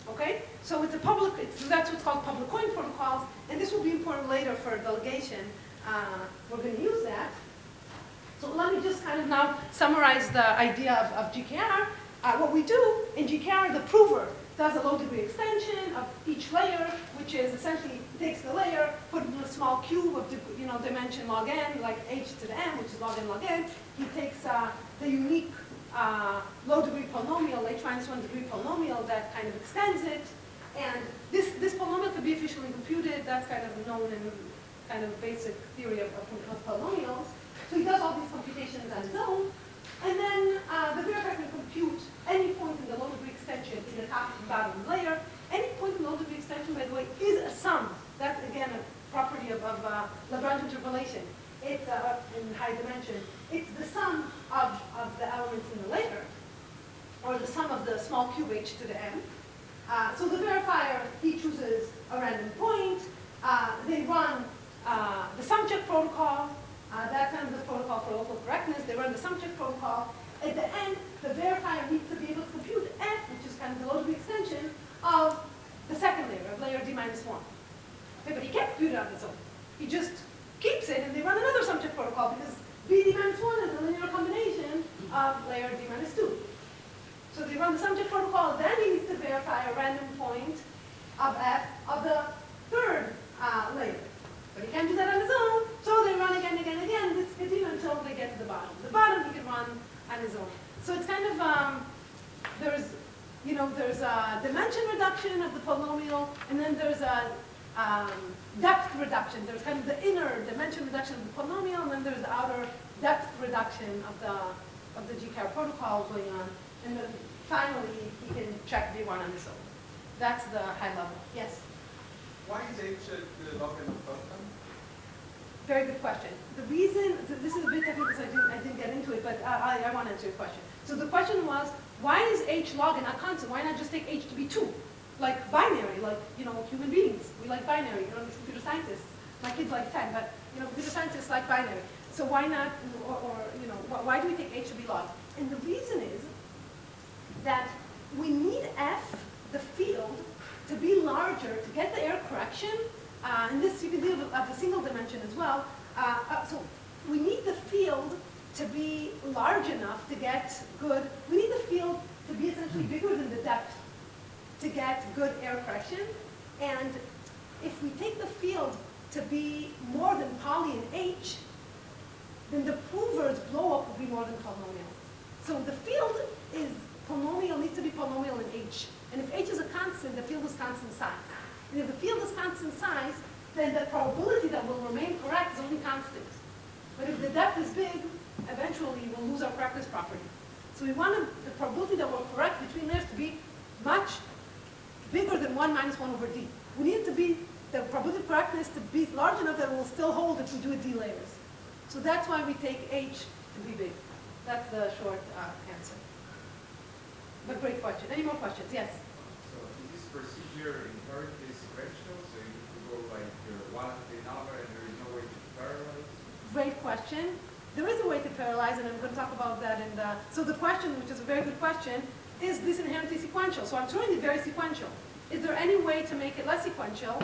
Okay? So it's a public, that's what's called public point protocols, and this will be important later for delegation. We're going to use that. So let me just kind of now summarize the idea of GKR. What we do in GKR, the prover does a low degree extension of each layer, which is essentially takes the layer, put it in a small cube of dimension log n, like h to the n, which is log n log n. He takes the unique low degree polynomial, h minus 1 degree polynomial that kind of extends it. And this polynomial could be efficiently computed. That's kind of known in kind of basic theory of polynomials. So he does all these computations on his own. And then the verifier can compute any point in the low degree extension in the top and bottom layer. Any point in the low degree extension, by the way, is a sum. That's, again, a property of Lagrange interpolation. It's in high dimension. It's the sum of the elements in the layer, or the sum of the small cube h to the m. So the verifier, he chooses a random point. They run the sum check protocol. That's kind of the protocol for local correctness. They run the sum check protocol. At the end, the verifier needs to be able to compute f, which is kind of the low degree extension of the second layer, of layer d minus 1. Okay, but he can't compute it on his own. He just keeps it, and they run another sum check protocol because bd minus 1 is a linear combination of layer d minus 2. So they run the sum check protocol, then he needs to verify a random point of f of the third layer. But he can't do that on his own, so they run again, this continue until they get to the bottom. The bottom he can run on his own. So it's kind of, there's there's a dimension reduction of the polynomial, and then there's a depth reduction. There's kind of the inner dimension reduction of the polynomial, and then there's the outer depth reduction of the GCAR protocol going on. And then finally, you can check V1 on its own. That's the high level. Yes? Why is H the log n of constant? Very good question. The reason, this is a bit technical, so I didn't get into it, but I want to answer your question. So the question was, why is H log and not constant? Why not just take H to be 2? Like binary, like, human beings. We like binary, these computer scientists. My kids like 10, but, computer scientists like binary. So why not, why do we take H to be log? And the reason is that we need F, the field, to be larger to get the error correction. And this you can do at the single dimension as well. So we need the field to be large enough to get good. We need the field to be essentially bigger than the depth to get good error correction. And if we take the field to be more than poly in H, then the prover's blow up will be more than polynomial. So the field is polynomial, needs to be polynomial in H. And if H is a constant, the field is constant size. And if the field is constant size, then the probability that will remain correct is only constant. But if the depth is big, eventually we'll lose our correctness property. So we want the probability that we're correct between layers to be much bigger than 1 minus 1 over d. We need it to be, the probability of correctness to be large enough that it will still hold if we do it d layers. So that's why we take H to be big. That's the short answer. But great question. Any more questions? Yes? So is this procedure inherently sequential? So you need to go like one after another and there is no way to parallelize? Great question. There is a way to parallelize, and I'm going to talk about that in the... So the question, which is a very good question, is this inherently sequential? So I'm showing it very sequential. Is there any way to make it less sequential,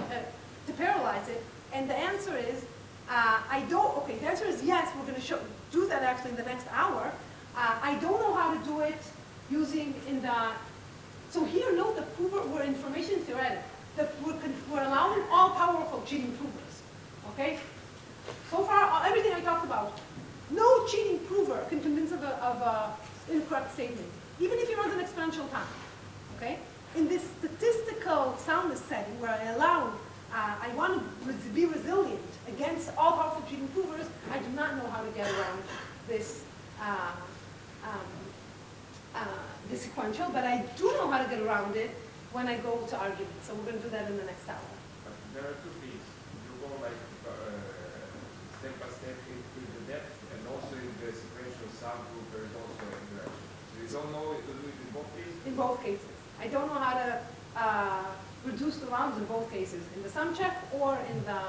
to parallelize it? And the answer is, okay, the answer is yes, we're going to do that actually in the next hour. I don't know how to do it using in the... So here, note the prover, we're information theoretic. We're allowing all powerful cheating provers, okay? So far, everything I talked about, no cheating prover can convince of an incorrect statement, even if he runs an exponential time, okay? In this statistical soundness setting where I allow, I want to be resilient against all powerful cheating provers, I do not know how to get around this the sequential, but I do know how to get around it when I go to argument. So we're going to do that in the next hour. But there are two things. You go like step by step into the depth, and also in the sequential subgroup there is also a direction. So you don't know if to do it in both cases? In both cases. I don't know how to reduce the rounds in both cases, in the sum check or in the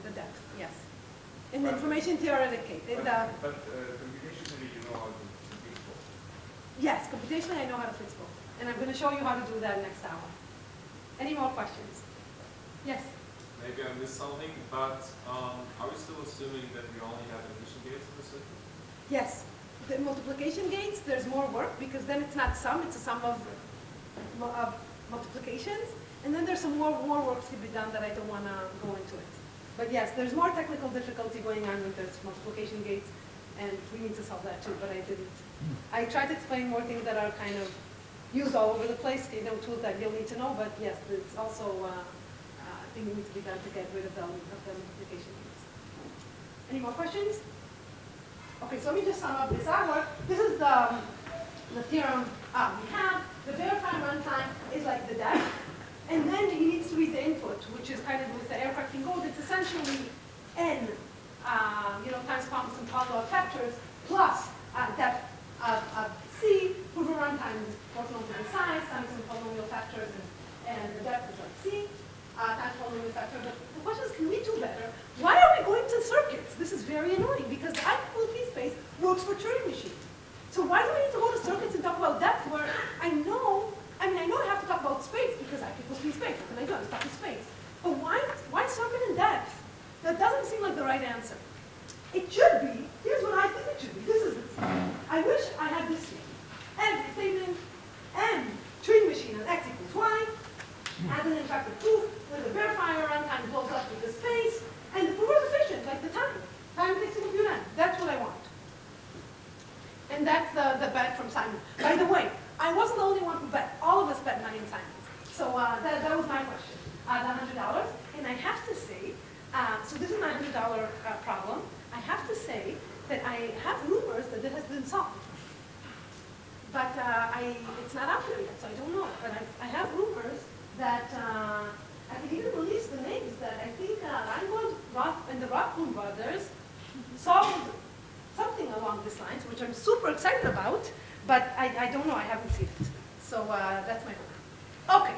depth. Yes. In the information theoretic case. But computationally you know how to fix both. Yes, computationally I know how to fix both. And I'm going to show you how to do that next hour. Any more questions? Yes? Maybe I missed something, but are we still assuming that we only have addition gates in the system? Yes. The multiplication gates, there's more work because then it's not sum, it's a sum of multiplications. And then there's some more work to be done that I don't want to go into it. But yes, there's more technical difficulty going on with this multiplication gates, and we need to solve that too, but I didn't. I tried to explain more things that are kind of used all over the place, tools that you'll need to know, but yes, it's also things that need to be done to get rid of the multiplication gates. Any more questions? Okay, so let me just sum up this hour. This is the theorem we have. The verify runtime is like the depth. And then he needs to read the input, which is kind of with the error correcting code. It's essentially n, times some polynomial factors plus depth of c. Prover runtime is proportional to the size times some polynomial factors, and the depth is like c times polynomial factor. But the question is, can we do better? Why are we going to circuits? This is very annoying because the I equal P space works for Turing machines. So why do we need to go to circuits and talk about depth where I know I have to talk about space because I equals P space. What can I do? I just talk to space. But why circuit in depth? That doesn't seem like the right answer. It should be, here's what I think it should be. This is it. I wish I had this here. Every statement, M, Turing machine on x equals y, has an infactor proof where the verifier runtime blows up with the space, and the proof is efficient, like the time. Time takes to compute n. That's what I want. And that's the bet from Simon. By the way, I wasn't the only one want to bet. All of us bet money in science. So that was my question, the $100. And I have to say, so this is my $100 problem. I have to say that I have rumors that it has been solved. But it's not out there yet, so I don't know. But I have rumors that I can even release the names that I think Reingold, Roth, and the Rothblum brothers solved something along these lines, which I'm super excited about, but I don't know, I haven't seen it. So that's my hope. Okay.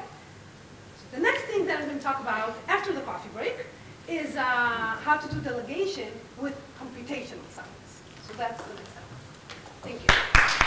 So the next thing that I'm going to talk about after the coffee break is how to do delegation with computational science. So that's the next step. Thank you.